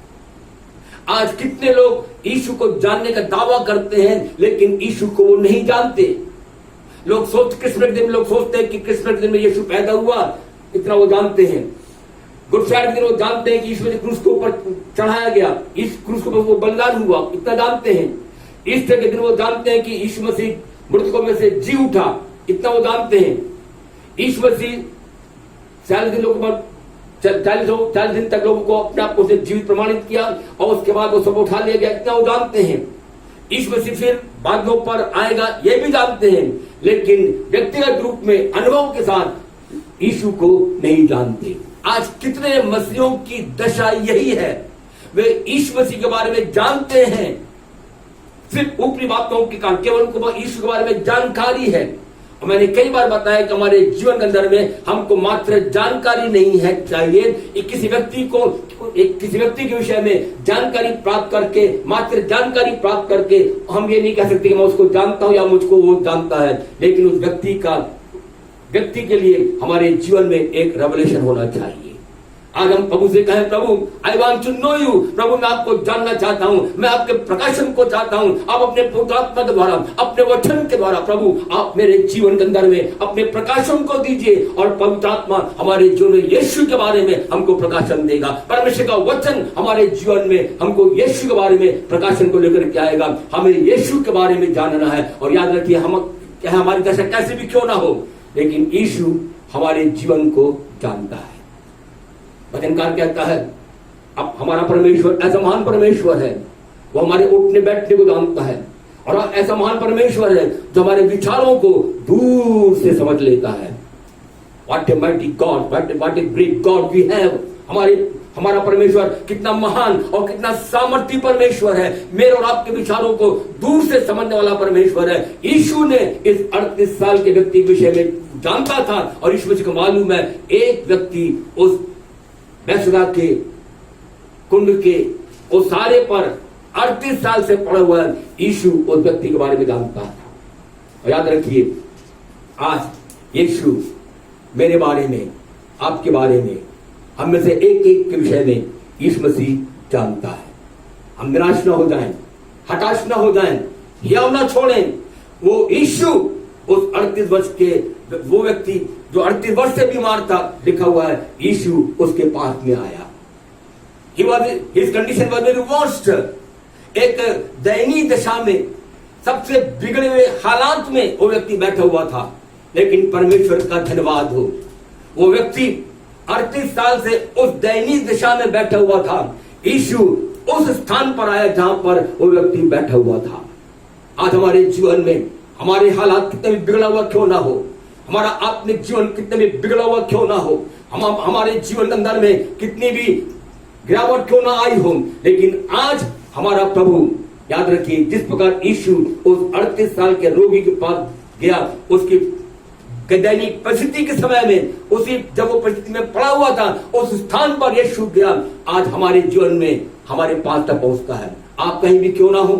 Speaker 2: आज कितने लोग यीशु को जानने का दावा करते हैं, लेकिन यीशु को वो नहीं जानते। लोग क्रिसमस के दिन लोग सोचते हैं कि क्रिसमस के दिन में यीशु पैदा हुआ, इतना वो जानते हैं। गुड फ्राइडे के दिन वो जानते हैं कि यीशु ने क्रूस के ऊपर चढ़ाया गया, इस क्रूस के ऊपर वो बलिदान हुआ, इतना जानते हैं। ईस्टर के दिन वो जानते हैं कि यीशु मसीह मृतकों में से जी उठा, इतना वो जानते हैं। यीशु मसीह 40 दिन तक लोगों को अपने आप को जीवित प्रमाणित किया और उसके बाद वो सब उठा लिया गया, इतना वो जानते हैं। यीशु मसीह फिर बादलों पर आएगा, ये भी जानते हैं, लेकिन व्यक्तिगत रूप में अनुभव के साथ यीशु को नहीं जानते। आज कितने मसीहों की दशा यही है, वे यीशु मसीह के बारे में जानते हैं, सिर्फ ऊपरी बातों के कारण, केवल उनको यीशु के बारे में जानकारी है। और मैंने कई बार बताया कि हमारे जीवन के अंदर में हमको मात्र जानकारी नहीं है चाहिए, किसी व्यक्ति के विषय में जानकारी प्राप्त करके, मात्र जानकारी प्राप्त करके हम ये नहीं कह सकते कि मैं उसको जानता हूं या मुझको वो जानता है, लेकिन उस व्यक्ति के लिए हमारे जीवन में एक रेवलेशन होना चाहिए। आज हम प्रभु से कहें, प्रभु I want to know you, प्रभु मैं आपको जानना चाहता हूं, मैं आपके प्रकाशन को चाहता हूं। आप अपने पवित्र आत्मा के द्वारा, अपने वचन के द्वारा प्रभु आप मेरे जीवन के अंदर में अपने प्रकाशन को दीजिए, और पवित्र आत्मा हमारे जीवन में यीशु के बारे में हमको प्रकाशन देगा। परमेश्वर का वचन हमारे जीवन में हमको यीशु के बारे में प्रकाशन को लेकर के आएगा। हमें यीशु के बारे में जानना है, और याद रखिए हमारी दशा कैसे भी क्यों ना हो, लेकिन यीशु हमारे जीवन को जानता है। वचनकार कहता है अब हमारा परमेश्वर ऐसा महान परमेश्वर है, वो हमारे उठने बैठने को जानता है, और ऐसा महान परमेश्वर है जो हमारे विचारों को दूर से समझ लेता है। What a mighty God, what a great God we have। हमारा परमेश्वर कितना महान और कितना सामर्थी परमेश्वर है, मेरे और आपके विचारों को दूर से समझने वाला परमेश्वर है। यीशु ने इस 38 साल के व्यक्ति के विषय में जानता था, और यीशु मसीह को मालूम है एक व्यक्ति उस बैतसैदा के कुंड के उस सारे पर 38 साल से पड़ा हुआ यीशु उस व्यक्ति के बारे में जानता था। और याद रखिए, आज यीशु मेरे बारे में, आपके बारे में, हम में से एक एक के विषय में यीशु मसीह जानता है। हम निराश ना हो जाएं, हताश ना हो जाएं, हियाव ना छोड़ें। वो यीशु उस 38 वर्ष के वो व्यक्ति जो 38 वर्ष से बीमार था, लिखा हुआ है यीशु उसके पास में आया। His condition was very worst। एक दयनीय दशा में, सबसे बिगड़े हुए हालात में वो व्यक्ति बैठा हुआ था, लेकिन परमेश्वर का धन्यवाद हो, वो व्यक्ति 38 साल से उस दयनीय दशा में बैठा हुआ था। यीशु उस स्थान पर आया जहां पर वो व्यक्ति बैठा हुआ था। आज हमारे जीवन में हमारे हालात कितने भी बिगड़ा हुआ क्यों ना हो, हमारा आत्मिक जीवन कितने भी बिगड़ा हुआ क्यों ना हो, हमारे जीवन के अंदर में कितनी भी गिरावट क्यों ना आई हो, लेकिन आज हमारा प्रभु, याद रखिए, जिस प्रकार यीशु उस 38 साल के रोगी के पास गया, उसकी दैनिक परिस्थिति के समय में, उसी जब वो परिस्थिति में पड़ा हुआ था, उस स्थान पर यीशु गया। आज हमारे जीवन में हमारे पास तक पहुंचता है। आप कहीं भी क्यों ना हो,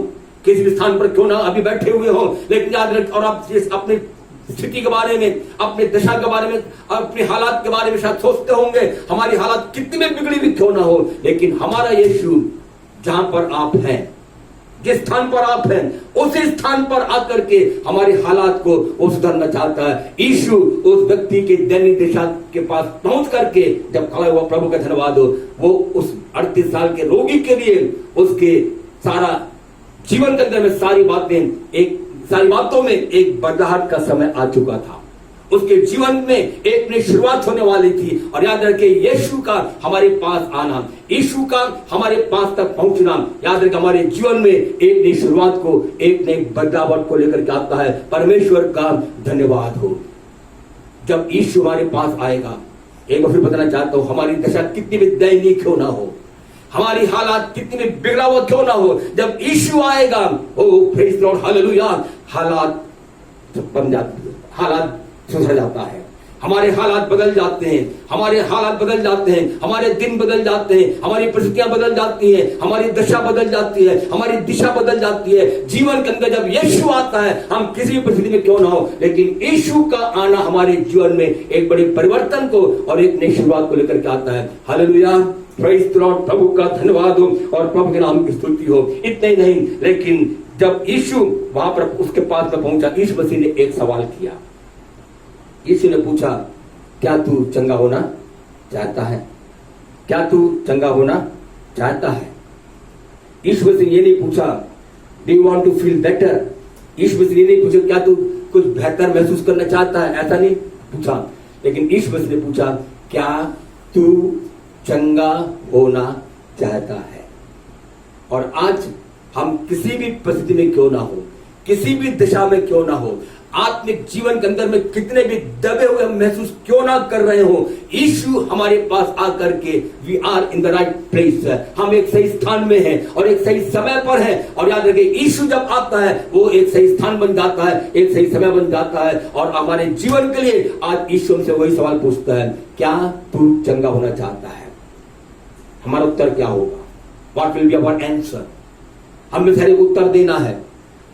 Speaker 2: किसी भी स्थान पर क्यों ना अभी बैठे हुए हो, लेकिन याद रख, और आप अपनी स्थिति के बारे में, अपने दशा के बारे में, अपने हालात के बारे में शायद सोचते होंगे, हमारी हालात कितनी में बिगड़ी भी क्यों ना हो, लेकिन हमारा यीशु जहां पर आप हैं, जिस स्थान पर आप हैं, उसी स्थान पर आकर के हमारे हालात को वो सुधारना चाहता है। यीशु उस व्यक्ति के दैनिक दशा के पास पहुंच करके जब खड़ा हुआ, प्रभु का धन्यवाद हो, वो उस 38 साल के रोगी के लिए उसके सारा जीवन के अंदर में सारी बातों में एक बदलाहट का समय आ चुका था। उसके जीवन में एक नई शुरुआत होने वाली थी। और याद रखे, यीशु का हमारे पास आना, यीशु का हमारे पास तक पहुंचना, याद रखे, हमारे जीवन में एक नई शुरुआत को, एक नई बदलावट को लेकर के आता है। परमेश्वर का धन्यवाद हो। जब यीशु हमारे पास आएगा, एक बार फिर बताना चाहता हूं, हमारी दशा कितनी भी दयनीय क्यों ना हो, हमारी हालात कितनी भी बिगड़ा हुआ क्यों ना हो, जब यीशु आएगा, ओ प्रेज़ द लॉर्ड, हालेलुया, हालात बन जाते हैं, हालात सुधर जाता है, हमारे हालात बदल जाते हैं, हमारे हालात बदल जाते हैं, हमारे दिन बदल जाते हैं, हमारी परिस्थितियां बदल जाती हैं, हमारी दशा बदल जाती है, हमारी दिशा बदल जाती है। जीवन के अंदर जब यीशु आता है, हम किसी भी परिस्थिति में क्यों ना हो, लेकिन यीशु का आना हमारे जीवन में एक बड़े परिवर्तन को और एक नई शुरुआत को लेकर के आता है। हालेलुया, प्रेज़ द लॉर्ड, प्रभु का धन्यवाद हो और प्रभु के नाम की स्तुति हो। इतना ही नहीं, लेकिन जब यीशु वहां पर उसके पास में पहुंचा, यीशु मसीह ने एक सवाल किया। यीशु ने पूछा, क्या तू चंगा होना चाहता है? क्या तू चंगा होना चाहता है? यीशु मसीह ने ये नहीं पूछा, do you want to feel better? यीशु मसीह ने नहीं पूछा, क्या तू कुछ बेहतर महसूस करना चाहता है? ऐसा नहीं पूछा, लेकिन यीशु मसीह ने पूछा, क्या तू चंगा होना चाहता है? और आज हम किसी भी परिस्थिति में क्यों ना हो, किसी भी दिशा में क्यों ना हो, आत्मिक जीवन के अंदर में कितने भी दबे हुए हम महसूस क्यों ना कर रहे हो, यीशु हमारे पास आकर के we are in the right place, हम एक सही स्थान में हैं और एक सही समय पर हैं। और याद रखिए, यीशु जब आता है वो एक सही स्थान बन जाता है, एक सही समय बन जाता है। और हमारे जीवन के लिए आज यीशु हमसे वही सवाल पूछता है, क्या तू चंगा होना चाहता है? हमारा उत्तर क्या होगा? What will be our answer? हमें सारे को उत्तर देना है,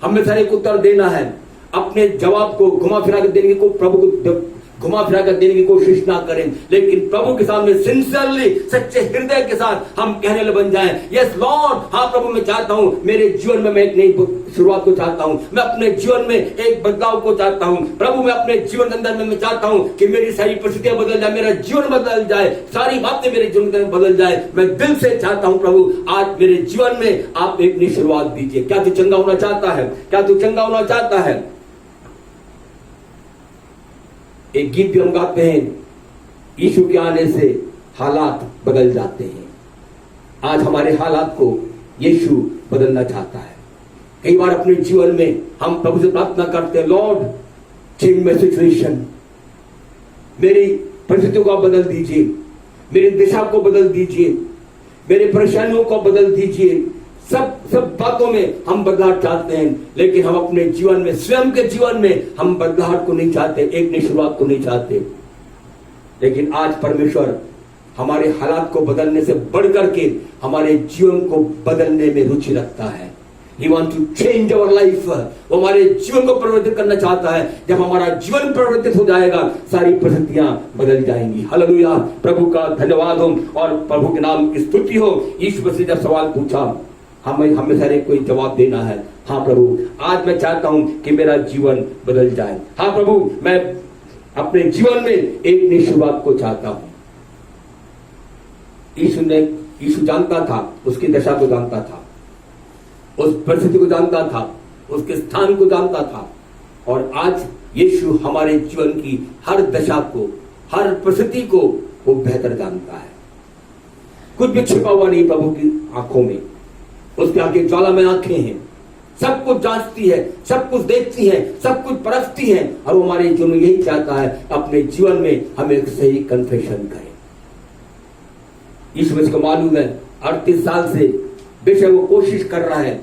Speaker 2: हमें सारे को उत्तर देना है। अपने जवाब को घुमा फिरा कर देने की, प्रभु को घुमा फिरा कर देने की कोशिश ना करें, लेकिन प्रभु के सामने सिंसियरली, सच्चे हृदय के साथ हम कहने लगे बन जाएं, यस लॉर्ड, हाँ प्रभु मैं चाहता हूं, मेरे जीवन में मैं एक नई शुरुआत को चाहता हूं, मैं अपने जीवन में एक बदलाव को चाहता हूं। प्रभु मैं अपने जीवन के अंदर में मैं चाहता हूं कि मेरी सारी परिस्थितियां बदल जाए, मेरा जीवन बदल जाए, सारी बातें मेरे जीवन के अंदर बदल जाए। मैं दिल से चाहता हूं प्रभु, आज मेरे जीवन में आप एक नई शुरुआत दीजिए। क्या तू चंगा होना चाहता है? क्या तू चंगा होना चाहता है? एक गीत भी हम गाते हैं, यीशु के आने से हालात बदल जाते हैं। आज हमारे हालात को यीशु बदलना चाहता है। कई बार अपने जीवन में हम प्रभु से प्रार्थना करते हैं, लॉर्ड चेंज माय सिचुएशन, मेरी परिस्थितियों को बदल दीजिए, मेरी दिशा को बदल दीजिए, मेरे परेशानियों को बदल दीजिए। सब बातों में हम बदलाव चाहते हैं, लेकिन हम अपने जीवन में, स्वयं के जीवन में हम बदलाव को नहीं चाहते, एक नई शुरुआत को नहीं चाहते। लेकिन आज परमेश्वर हमारे हालात को बदलने से बढ़ करके हमारे जीवन को बदलने में रुचि रखता है। He wants to change our life. वो हमारे जीवन को परिवर्तित करना चाहता है। जब हमारा जीवन परिवर्तित हो जाएगा, सारी परिस्थितियां बदल जाएंगी। हालेलुया, प्रभु का धन्यवाद हो और प्रभु के नाम की स्तुति हो। यीशु मसीह जब सवाल पूछा, हमें सारे कोई जवाब देना है। हाँ प्रभु, आज मैं चाहता हूं कि मेरा जीवन बदल जाए। हाँ प्रभु, मैं अपने जीवन में एक नई शुरुआत को चाहता हूं। यीशु जानता था, उसकी दशा को जानता था, उस परिस्थिति को जानता था, उसके स्थान को जानता था। और आज यीशु हमारे जीवन की हर दशा को, हर परिस्थिति को वो बेहतर जानता है। कुछ भी छिपा हुआ नहीं प्रभु की आंखों में। उसके आगे ज्वालामय आंखें हैं, सब कुछ जांचती है, सब कुछ देखती है, सब कुछ परखती है। और वो हमारे जीवन में यही चाहता है, अपने जीवन में हम एक सही कन्फेशन करें। यीशु मसीह को मालूम है 38 साल से बेशक वो कोशिश कर रहा है,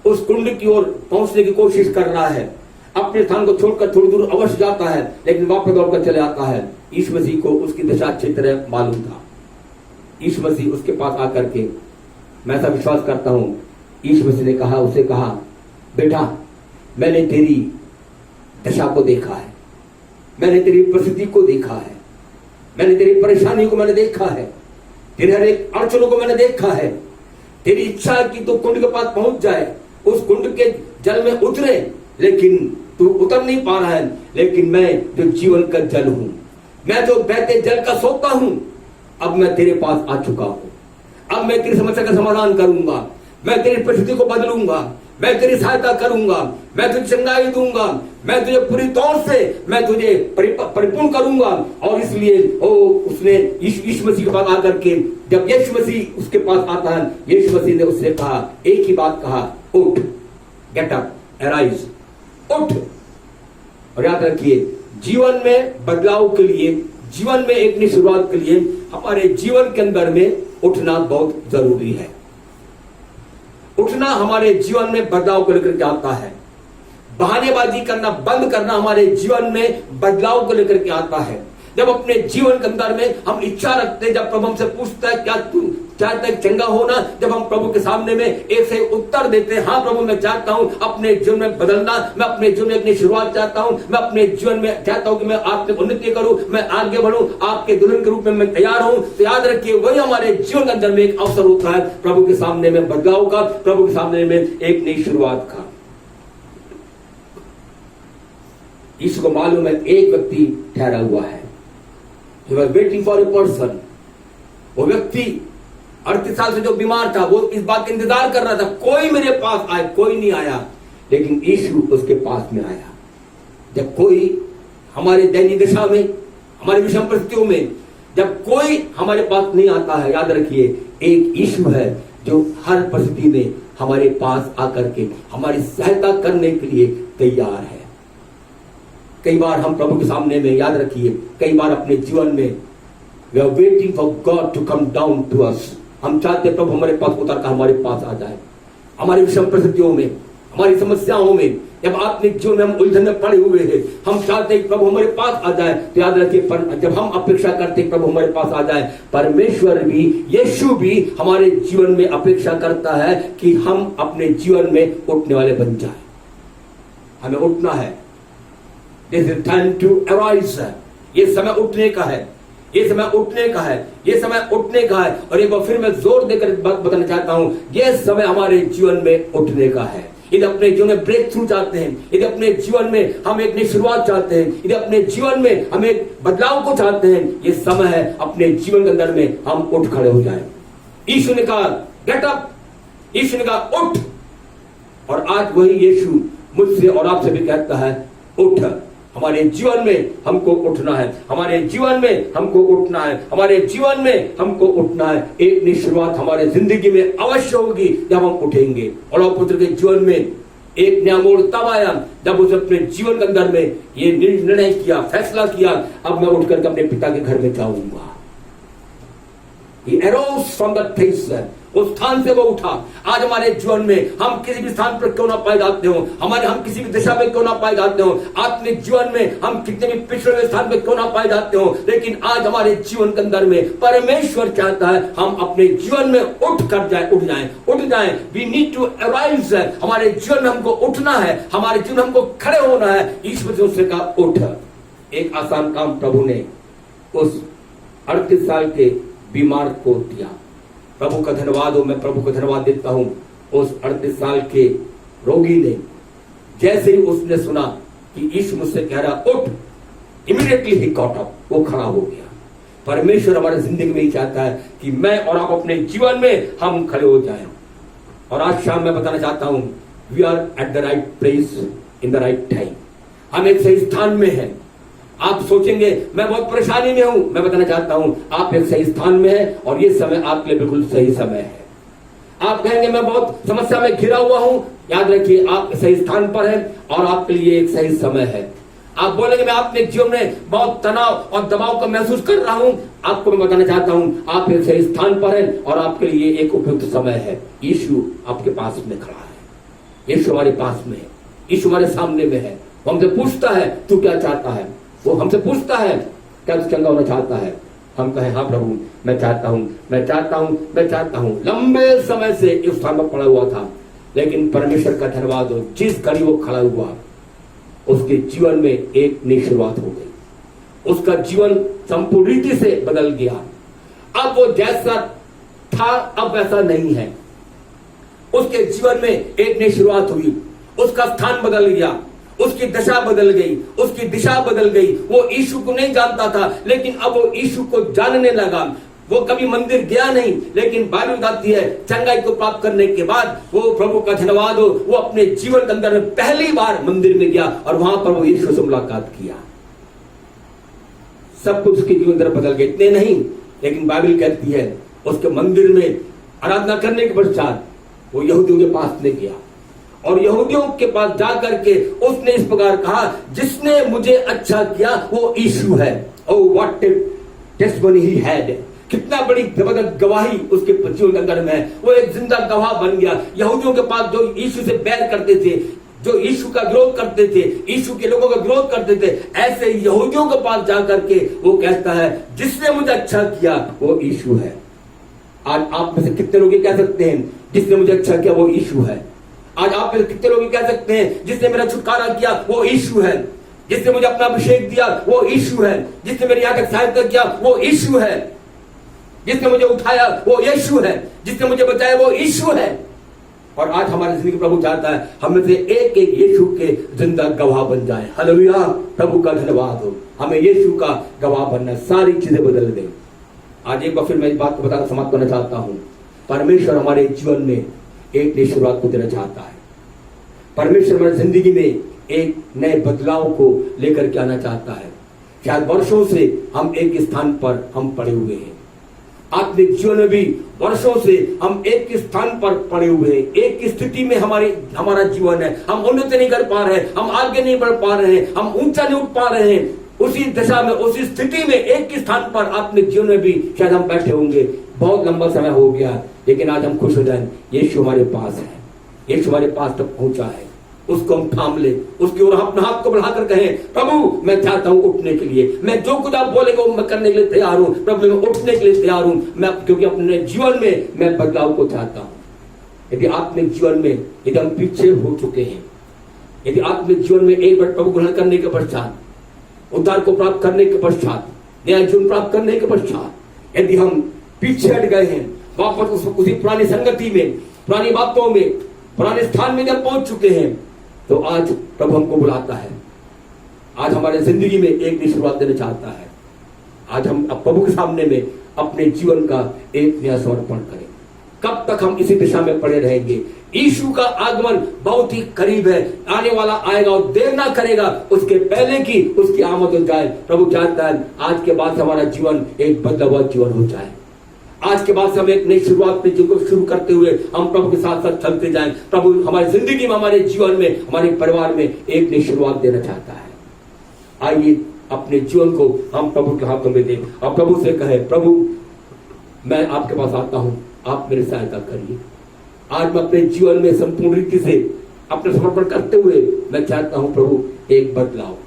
Speaker 2: उस कुंड की ओर पहुंचने की कोशिश कर रहा है। अपने स्थान को छोड़कर थोड़ी दूर अवश्य जाता है, लेकिन वापस दौड़कर चले आता है। यीशु मसीह को उसकी दशा अच्छी तरह मालूम था। यीशु मसीह उसके पास आकर के, मैं ऐसा विश्वास करता हूं, यीशु मसीह ने कहा, उसे कहा, बेटा मैंने तेरी दशा को देखा है, मैंने तेरी परिस्थिति को देखा है, मैंने तेरी परेशानी को मैंने देखा है, तेरे हर एक अड़चनों को मैंने देखा है। तेरी इच्छा है कि तू कुंड के पास पहुंच जाए, उस कुंड के जल में उतरे, लेकिन तू उतर नहीं पा रहा है। लेकिन मैं जो जीवन का जल हूं, मैं जो बहते जल का सोता हूं, अब मैं तेरे पास आ चुका हूं। अब मैं तेरी समस्या का समाधान करूंगा, मैं तेरी परिस्थिति को बदलूंगा, मैं तेरी सहायता करूंगा, मैं तुझे चंगाई दूंगा, मैं तुझे पूरी तौर से मैं तुझे परिपूर्ण करूंगा। और इसलिए उसने यीशु मसीह के पास आकर के, जब यीशु मसीह उसके पास आता है, यीशु मसीह ने उससे कहा, एक ही बात कहा, उठ, गेट अप, अराइज, उठ। और याद रखिए, जीवन में बदलाव के लिए, जीवन में एक नई शुरुआत के लिए हमारे जीवन के अंदर में उठना बहुत जरूरी है। उठना हमारे जीवन में बदलाव को लेकर के आता है। बहानेबाजी करना बंद करना हमारे जीवन में बदलाव को लेकर के आता है। जब अपने जीवन के अंदर में हम इच्छा रखते हैं, जब प्रभु हमसे पूछता है क्या तू चाहता है चंगा होना, जब हम प्रभु के सामने में एक से उत्तर देते हैं, हाँ प्रभु मैं चाहता हूं अपने जीवन में बदलना, मैं अपने जीवन में अपनी शुरुआत चाहता हूं, मैं अपने जीवन में चाहता हूं कि मैं आपकी उन्नति करूं, मैं आगे बढ़ूं, आपके दुल्हन के रूप में मैं तैयार हूं। तो याद रखिए, वही हमारे जीवन के अंदर में एक अवसर होता है प्रभु के सामने में बदलाव का, प्रभु के सामने में एक नई शुरुआत का। इसको मालूम है एक व्यक्ति ठहरा हुआ है, वेटिंग फॉर ए पर्सन। वो व्यक्ति 38 साल से जो बीमार था, वो इस बात का इंतजार कर रहा था, कोई मेरे पास आए, कोई नहीं आया। लेकिन यीशु उसके पास में आया। जब कोई हमारे दैनिक दशा में, हमारी विषम परिस्थितियों में जब कोई हमारे पास नहीं आता है, याद रखिए एक यीशु है जो हर परिस्थिति में हमारे पास आकर के हमारी सहायता करने के लिए तैयार है। कई बार हम प्रभु के सामने में, याद रखिए, कई बार अपने जीवन में we are waiting for God to come down to us। हम चाहते प्रभु हमारे पास उतर कर हमारे पास आ जाए। हमारी विषम परिस्थितियों में, हमारी समस्याओं में, जब आपने जीवन में हम उलझन में पड़े हुए हैं, हम चाहते हैं प्रभु हमारे पास आ जाए। तो याद रखिए, जब हम अपेक्षा करते हैं प्रभु हमारे पास आ जाए, परमेश्वर भी, यीशु भी हमारे जीवन में अपेक्षा करता है कि हम अपने जीवन में उठने वाले बन जाए। हमें उठना है। This is time to arise। ये समय उठने का है, ये समय उठने का है, ये समय उठने का है। और एक बार फिर मैं जोर देकर बात बताना चाहता हूं, ये समय हमारे जीवन में उठने का है। यदि अपने जीवन में ब्रेक थ्रू चाहते हैं, यदि अपने जीवन में हम एक नई शुरुआत चाहते हैं, यदि अपने जीवन में हम एक बदलाव को चाहते हैं, ये समय है अपने जीवन के अंदर में हम उठ खड़े हो जाएं। यीशु ने कहा गेट अप, यीशु ने कहा उठ। और आज वही यीशु मुझसे और आपसे भी कहता है उठ। हमारे जीवन में हमको उठना है, हमारे जीवन में हमको उठना है, हमारे जीवन में हमको उठना है। एक नई शुरुआत हमारे जिंदगी में अवश्य होगी जब हम उठेंगे। और पुत्र के जीवन में एक नया मोड़ तब आया जब उसने अपने जीवन के अंदर में ये निर्णय किया, फैसला किया, अब मैं उठ करके अपने पिता के घर में जाऊंगा। He arose from that place. उस स्थान से वो उठा। आज हमारे जीवन में हम किसी भी स्थान पर क्यों ना पाए जाते हो, हम किसी भी दिशा में क्यों ना पाए जाते हो, आत्मिक जीवन में हम कितने भी पिछड़े हुए स्थान पर क्यों ना पाए जाते हो, लेकिन आज हमारे जीवन के अंदर में परमेश्वर चाहता है हम अपने जीवन में उठ जाएं। We need to arise. हमारे जीवन में हमको उठना है, हमारे जीवन में हमको खड़े होना है। ईश्वर से उसने कहा उठ। एक आसान काम प्रभु ने उस 38 साल के बीमार को दिया। प्रभु का धन्यवाद हो, मैं प्रभु को धन्यवाद देता हूं। उस 38 साल के रोगी ने जैसे ही उसने सुना कि यीशु मुझसे कह रहा उठ, इमीडिएटली ही गॉट अप, वो खड़ा हो गया। परमेश्वर हमारे जिंदगी में ही चाहता है कि मैं और आप अपने जीवन में हम खड़े हो जाएं। और आज शाम मैं बताना चाहता हूं, we are at the right place in the right time. हम एक सही स्थान में हैं। आप सोचेंगे मैं बहुत परेशानी में हूं, मैं बताना चाहता हूं आप एक सही स्थान में हैं और ये समय आपके लिए बिल्कुल सही समय है। आप कहेंगे मैं बहुत समस्या में घिरा हुआ हूं, याद रखिए आप सही स्थान पर हैं और आपके लिए एक सही समय है। आप बोलेंगे मैं अपने जीवन में बहुत तनाव और दबाव का महसूस कर रहा हूं, आपको मैं बताना चाहता हूं आप एक सही स्थान पर हैं और आपके लिए एक उपयुक्त समय है। यीशु आपके पास में खड़ा है, यीशु हमारे पास में है, यीशु हमारे सामने में है। वो हमसे पूछता है तू क्या चाहता है, वो हमसे पूछता है क्या तू चंगा होना चाहता है। हम कहें हाँ प्रभु मैं चाहता हूं। लंबे समय से इस स्थान पर पड़ा हुआ था, लेकिन परमेश्वर का धन्यवाद हो, जिस घड़ी वो खड़ा हुआ उसके जीवन में एक नई शुरुआत हो गई। उसका जीवन संपूर्ण रीति से बदल गया। अब वो जैसा था अब वैसा नहीं है। उसके जीवन में एक नई शुरुआत हुई, उसका स्थान बदल गया, उसकी दशा बदल गई, उसकी दिशा बदल गई। वो यीशु को नहीं जानता था, लेकिन अब वो यीशु को जानने लगा। वो कभी मंदिर गया नहीं, लेकिन बाइबल बताती है चंगाई को प्राप्त करने के बाद वो प्रभु का धन्यवाद हो, वो अपने जीवन के अंदर में पहली बार मंदिर में गया और वहां पर वो यीशु से मुलाकात किया। सब कुछ उसके जीवन अंदर बदल गए। इतने नहीं, लेकिन बाइबल कहती है उसके मंदिर में आराधना करने के पश्चात वो यहूदियों के पास में गया और यहूदियों के पास जाकर के उसने इस प्रकार कहा जिसने मुझे अच्छा किया वो यीशु है। Oh what testimony he had, कितना बड़ी जबरदस्त गवाही उसके जीवन के अंदर में है। वो एक जिंदा गवाह बन गया। यहूदियों के पास जो यीशु से बैर करते थे, जो यीशु का विरोध करते थे, यीशु के लोगों का विरोध करते थे, ऐसे यहूदियों के पास जाकर के वो कहता है जिसने मुझे अच्छा किया वो यीशु है। आज आप में से कितने लोग कह सकते हैं जिसने मुझे अच्छा किया वो यीशु है? आज आप में से कितने लोग कह सकते हैं जिसने मेरा छुटकारा किया वो यीशु है, जिसने मुझे अपना अभिषेक दिया वो यीशु है, जिसने मेरी यहाँ तक सहायता किया वो यीशु है, जिसने मुझे उठाया वो यीशु है, जिसने मुझे बचाया वो यीशु है। और आज हमारी जिंदगी प्रभु चाहता है हम में से एक एक यीशु के जिंदा गवाह बन जाए। हालेलुया, प्रभु का धन्यवाद हो। हमें यीशु का गवाह बनना, सारी चीजें बदल दें। आज एक बार फिर मैं इस बात को बताकर समाप्त करना चाहता हूं। परमेश्वर हमारे जीवन में एक नई शुरुआत को देना चाहता है। परमेश्वर हमारी जिंदगी में एक नए बदलाव को लेकर के आना चाहता है। शायद वर्षों से हम एक स्थान पर हम पड़े हुए हैं, आत्मिक जीवन में भी वर्षों से हम एक स्थान पर पड़े हुए हैं, एक स्थिति में हमारा जीवन है। हम उन्नति नहीं कर पा रहे हैं, हम आगे नहीं बढ़ पा रहे हैं, हम ऊंचा नहीं उठ पा रहे हैं। उसी दशा में, उसी स्थिति में, एक स्थान पर आत्मिक जीवन में भी शायद हम बैठे होंगे। बहुत लंबा समय हो गया, लेकिन आज हम खुश हो जाएं, यीशु हमारे पास है, यीशु हमारे पास तक पहुंचा है। उसको हम थाम ले, उसकी ओर अपना हाथ को बढ़ाकर कहें प्रभु मैं चाहता हूं उठने के लिए, मैं जो कुछ आप बोलेंगे वो मैं करने के लिए तैयार हूं। प्रभु मैं उठने के लिए तैयार हूं, मैं क्योंकि अपने जीवन में मैं बदलाव को चाहता हूं। यदि आत्मिक जीवन में यदि हम पीछे हो चुके हैं, यदि आत्मिक जीवन में एक बार प्रभु ग्रहण करने के पश्चात, उद्धार को प्राप्त करने के पश्चात, नया जीवन प्राप्त करने के पश्चात यदि हम पीछे हट गए हैं, वापस उसी पुरानी संगति में, पुरानी बातों में, पुराने स्थान में जब पहुंच चुके हैं, तो आज प्रभु हमको बुलाता है। आज हमारे जिंदगी में एक नई शुरुआत देना चाहता है। आज हम प्रभु के सामने में अपने जीवन का एक नया समर्पण करें। कब तक हम इसी दिशा में पड़े रहेंगे? यीशु का आगमन बहुत ही करीब है, आने वाला आएगा और देर ना करेगा, उसके पहले की उसकी आमद हो जाए। प्रभु चाहता है आज के बाद हमारा जीवन एक बदला हुआ जीवन हो जाए। आज के बाद हम एक नई शुरुआत में जीवन शुरू करते हुए हम प्रभु के साथ साथ चलते जाएं। प्रभु हमारी जिंदगी में, हमारे जीवन में, हमारे परिवार में एक नई शुरुआत देना चाहता है। आइए अपने जीवन को हम प्रभु के हाथों में दें और प्रभु से कहें प्रभु मैं आपके पास आता हूं, आप मेरी सहायता करिए। आज मैं अपने जीवन में संपूर्ण रीति से अपने समर्पण करते हुए मैं चाहता हूं प्रभु एक बदलाव।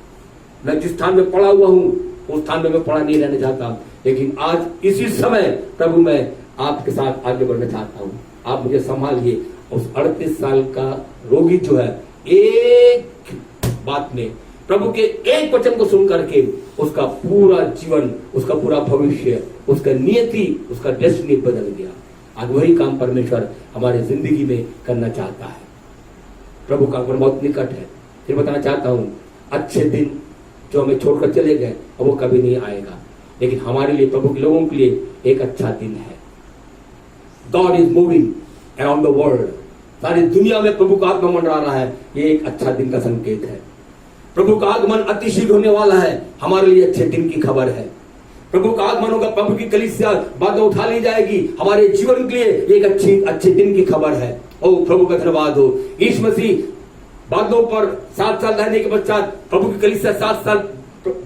Speaker 2: मैं जिस स्थान में पड़ा हुआ हूं उस स्थान में मैं पड़ा नहीं रहना चाहता, लेकिन आज इसी समय प्रभु मैं आपके साथ आगे बढ़ना चाहता हूं। आप मुझे संभालिए। उस 38 साल का रोगी जो है, एक बात में प्रभु के एक वचन को सुन करके उसका पूरा जीवन, उसका पूरा भविष्य, उसका नियति, उसका डेस्टिनी बदल गया। आज वही काम परमेश्वर हमारे जिंदगी में करना चाहता है। प्रभु का आगमन बहुत निकट है। फिर बताना चाहता हूं, अच्छे दिन जो हमें छोड़कर चले गए वो कभी नहीं आएगा, लेकिन हमारे लिए, प्रभु के लोगों के लिए एक अच्छा दिन है। God is moving around the world. सारी दुनिया में प्रभु का आगमन मंडरा रहा है। ये एक अच्छा दिन का संकेत है। प्रभु का आगमन अतिशीघ्र होने वाला है। हमारे लिए अच्छे दिन की खबर है। प्रभु का आगमन होगा, प्रभु की कलीसिया बातें उठा ली जाएगी। हमारे जीवन के लिए एक अच्छे दिन की खबर है। ओ प्रभु का धन्यवाद हो। यीशु मसीह बादलों पर 7 साल रहने के पश्चात, प्रभु की कलीसिया 7 साल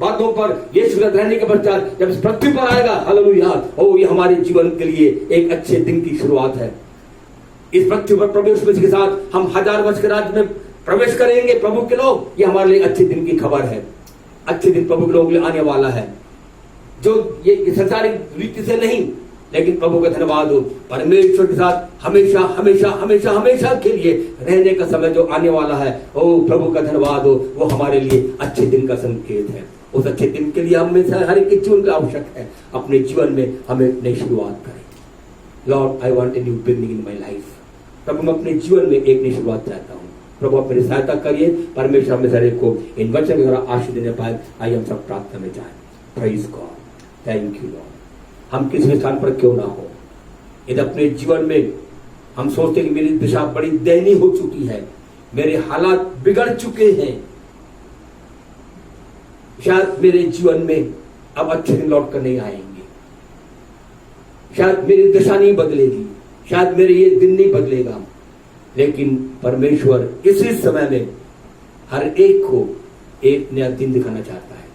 Speaker 2: बादलों पर यीशु रहने के पश्चात जब इस पृथ्वी पर आएगा, हालेलुया, ओ ये हमारे जीवन के लिए एक अच्छे दिन की शुरुआत है। इस पृथ्वी पर प्रभु यीशु मसीह के साथ हम 1000 वर्ष के राज्य में प्रवेश करेंगे प्रभु के लोग। ये हमारे लिए अच्छे दिन की खबर है। अच्छे दिन प्रभु के लोगों के लिए आने वाला है, जो ये संसारिक रीति से नहीं, लेकिन प्रभु का धन्यवाद हो। परमेश्वर के साथ हमेशा हमेशा हमेशा हमेशा के लिए रहने का समय जो आने वाला है, ओ प्रभु का धन्यवाद हो, वो हमारे लिए अच्छे दिन का संकेत है। उस अच्छे दिन के लिए हमें हर एक जीवन का आवश्यक है। अपने जीवन में हमें नई शुरुआत करें। Lord, I want a new beginning in my life. प्रभु, मैं अपने जीवन में एक नई शुरुआत चाहता हूँ। प्रभु, आप मेरी सहायता करिए। परमेश्वर हमें सारे को इन वचन के द्वारा आशीष देने पाए, आइए हम सब प्रार्थना में जाएं। Praise God, thank you Lord. हम किसी भी स्थान पर क्यों ना हो, यदि अपने जीवन में हम सोचते कि मेरी दिशा बड़ी दयनीय हो चुकी है, मेरे हालात बिगड़ चुके हैं, शायद मेरे जीवन में अब अच्छे दिन लौट कर नहीं आएंगे, शायद मेरी दिशा नहीं बदलेगी, शायद मेरे ये दिन नहीं बदलेगा, लेकिन परमेश्वर इसी समय में हर एक को एक नया दिन दिखाना चाहता है।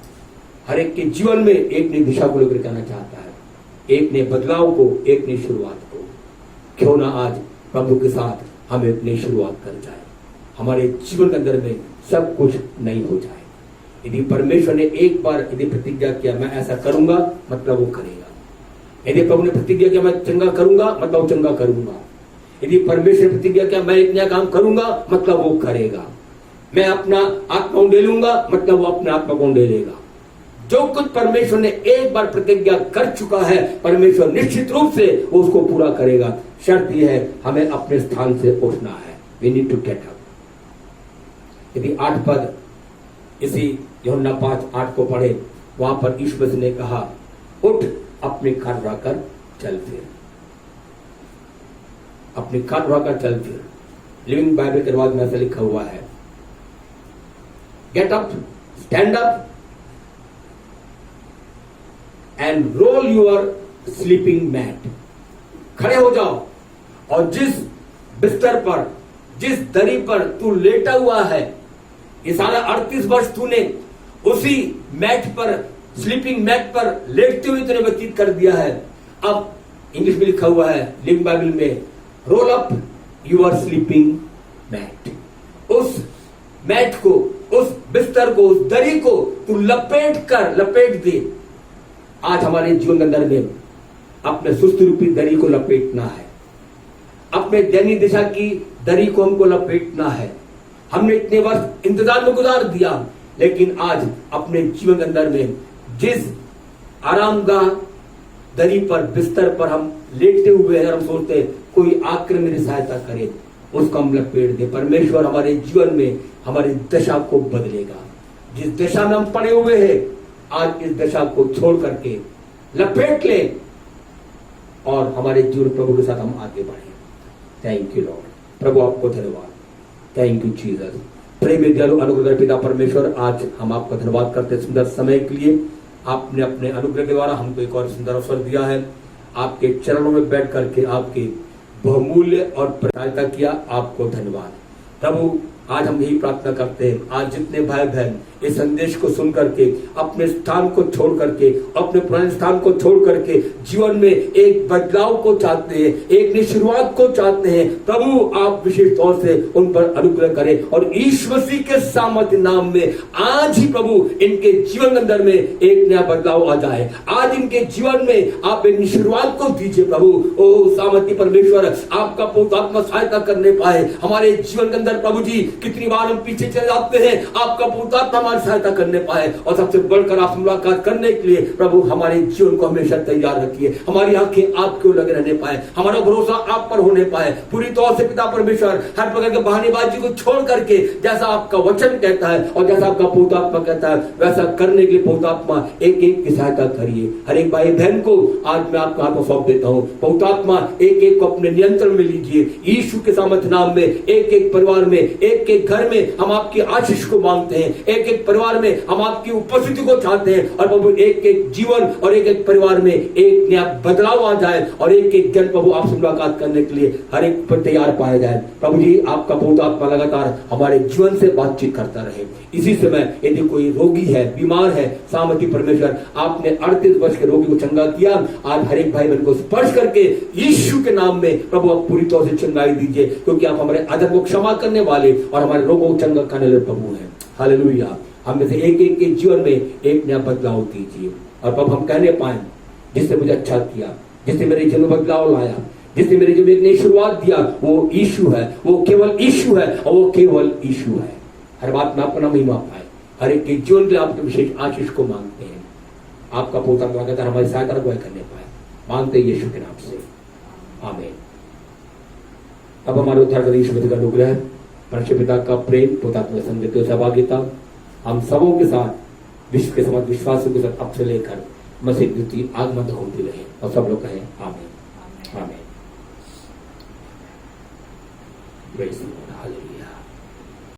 Speaker 2: हर एक के जीवन में एक नई दिशा को लेकर आना चाहता है, एक नए बदलाव को, एक नई शुरुआत को। क्यों ना आज प्रभु के साथ हम एक नई शुरुआत कर जाए, हमारे जीवन के अंदर में सब कुछ नई हो जाए। यदि परमेश्वर ने एक बार यदि प्रतिज्ञा किया मैं ऐसा करूंगा, मतलब वो करेगा। यदि प्रभु ने प्रतिज्ञा किया मैं चंगा करूंगा, मतलब वो चंगा करूंगा। यदि परमेश्वर ने प्रतिज्ञा किया मैं एक नया काम करूंगा, मतलब वो करेगा। मैं अपना आत्मा उंडेलूंगा, मतलब वो अपने आत्मा को उंडेलेगा। जो कुछ परमेश्वर ने एक बार प्रतिज्ञा कर चुका है, परमेश्वर निश्चित रूप से वो उसको पूरा करेगा। शर्त यह है, हमें अपने स्थान से उठना है। We need to get up. यदि 8 पद इसी यूहन्ना 5:8 को पढ़े, वहां पर यीशु मसीह ने कहा, उठ अपने घर उठाकर चल फिर। अपने घर उठाकर चल फिर। लिविंग बाइबल के अनुवाद में ऐसा लिखा हुआ है, get up, stand up and roll your sleeping mat. खड़े हो जाओ और जिस बिस्तर पर, जिस दरी पर तू लेटा हुआ है, ये सारा 38 वर्ष तूने उसी मैट पर, स्लीपिंग मैट पर लेटते हुए तूने व्यतीत कर दिया है। अब इंग्लिश में लिखा हुआ है लिविंग बाइबल में, roll up your sleeping mat. उस मैट को, उस बिस्तर को, उस दरी को तू लपेट दे। आज हमारे जीवन के अंदर में अपने सुस्त रूपी दरी को लपेटना है, अपने दैनिक दिशा की दरी को हमको लपेटना है। हमने इतने वर्ष इंतजार में गुजार दिया, लेकिन आज अपने जीवन के अंदर में जिस आरामगाह दरी पर, बिस्तर पर हम लेटे हुए हैं, हम सोचते हैं कोई आकर मेरी सहायता करे, उसको हम लपेट दे। परमेश्वर हमारे जीवन में हमारी दशा को बदलेगा। जिस दशा में हम पड़े हुए हैं, आज इस दशा को छोड़ करके लपेट ले और हमारे जीवन प्रभु के साथ हम आगे बढ़े। Thank you Lord. प्रभु आपको धन्यवाद। Thank you Jesus. प्रेम दयालु अनुग्रह पिता परमेश्वर, आज हम आपका धन्यवाद करते सुंदर समय के लिए। आपने अपने अनुग्रह के द्वारा हमको एक और सुंदर अवसर दिया है, आपके चरणों में बैठ करके आपके बहुमूल्य और सहायता किया। आपको धन्यवाद प्रभु। आज हम यही प्रार्थना करते हैं, आज जितने भाई बहन इस संदेश को सुन करके अपने स्थान को छोड़ करके, अपने पुराने स्थान को छोड़ करके जीवन में एक बदलाव को चाहते हैं, एक नई शुरुआत को चाहते हैं, प्रभु आप विशेष तौर से उन पर अनुग्रह करें और यीशु मसीह के सामर्थ्य नाम में आज ही प्रभु इनके जीवन के अंदर में एक नया बदलाव आ जाए। आज इनके जीवन में आप एक नई शुरुआत को दीजिए प्रभु। ओ सामर्थ्य परमेश्वर, आपका पवित्र आत्मा सहायता करने पाए हमारे जीवन के अंदर। प्रभु जी कितनी बार हम पीछे चले जाते हैं, आपका पवित्र आत्मा हमारी सहायता करने पाए और सबसे बढ़कर आप मुलाकात करने के लिए प्रभु हमारे जीवन को हमेशा तैयार रखिए। हमारी आंखें आपके लगे रहने पाए, हमारा भरोसा आप पर होने पाए पूरी तौर से। पिता परमेश्वर, हर प्रकार के बहानेबाजी को छोड़ करके जैसा आपका वचन कहता है और जैसा आपका पवित्र आत्मा कहता है वैसा करने के लिए पवित्र आत्मा एक एक की सहायता करिए। हर एक भाई बहन को आज मैं आपका हाथ में सौंप देता हूँ। पवित्र आत्मा एक एक को अपने नियंत्रण में लीजिए यीशु के सामर्थ्य नाम में। एक एक परिवार में, एक एक घर में हम आपकी आशीष को मांगते हैं। एक एक परिवार में हम आपकी उपस्थिति को चाहते हैं और प्रभु एक एक जीवन और एक एक परिवार में एक नया बदलाव आ जाए और एक एक जन प्रभु आपसे मुलाकात करने के लिए हर एक पर तैयार पाया जाए। प्रभु जी आपका पवित्र आत्मा लगातार हमारे जीवन से बातचीत करता रहे। इसी समय यदि कोई रोगी है, बीमार है, सामर्थ्य परमेश्वर आपने 38 वर्ष के रोगी को चंगा किया। आज हर एक भाई बहन को स्पर्श करके यीशु के नाम में प्रभु आप पूरी तौर से चंगाई दीजिए, क्योंकि आप हमारे अधर्म को क्षमा करने वाले और हमारे रोगों को चंगा करने वाले प्रभु हैं। हालेलुया। हम में से एक एक के जीवन में एक नया बदलाव दीजिए और प्रभु हम कहने पाए जिसने मुझे अच्छा किया, जिसने मेरे जीवन में बदलाव लाया, जिसने मेरे जीवन में एक नई शुरुआत दिया, वो यीशु है, वो केवल यीशु है और वो केवल यीशु है। हर बात में आपका नाम महिमा पाए। हर एक के जीवन के आपके विशेष आशीष को मांगते हैं। आपका पोता लगातार हमारी सहायता अगुवाई करने पाए, मांगते हैं यीशु के नाम से, आमीन। अब हमारे उद्धारकर्ता यीशु मसीह का अनुग्रह, परमेश्वर पिता का प्रेम, पुत्रात्मा संगति और सहभागिता हम सबों के साथ विश्व के समस्त विश्वासियों के साथ अब से लेकर मसीह द्वितीय आगमन तक होती रहे और सब लोग कहें आमीन, आमीन। हालेलुया।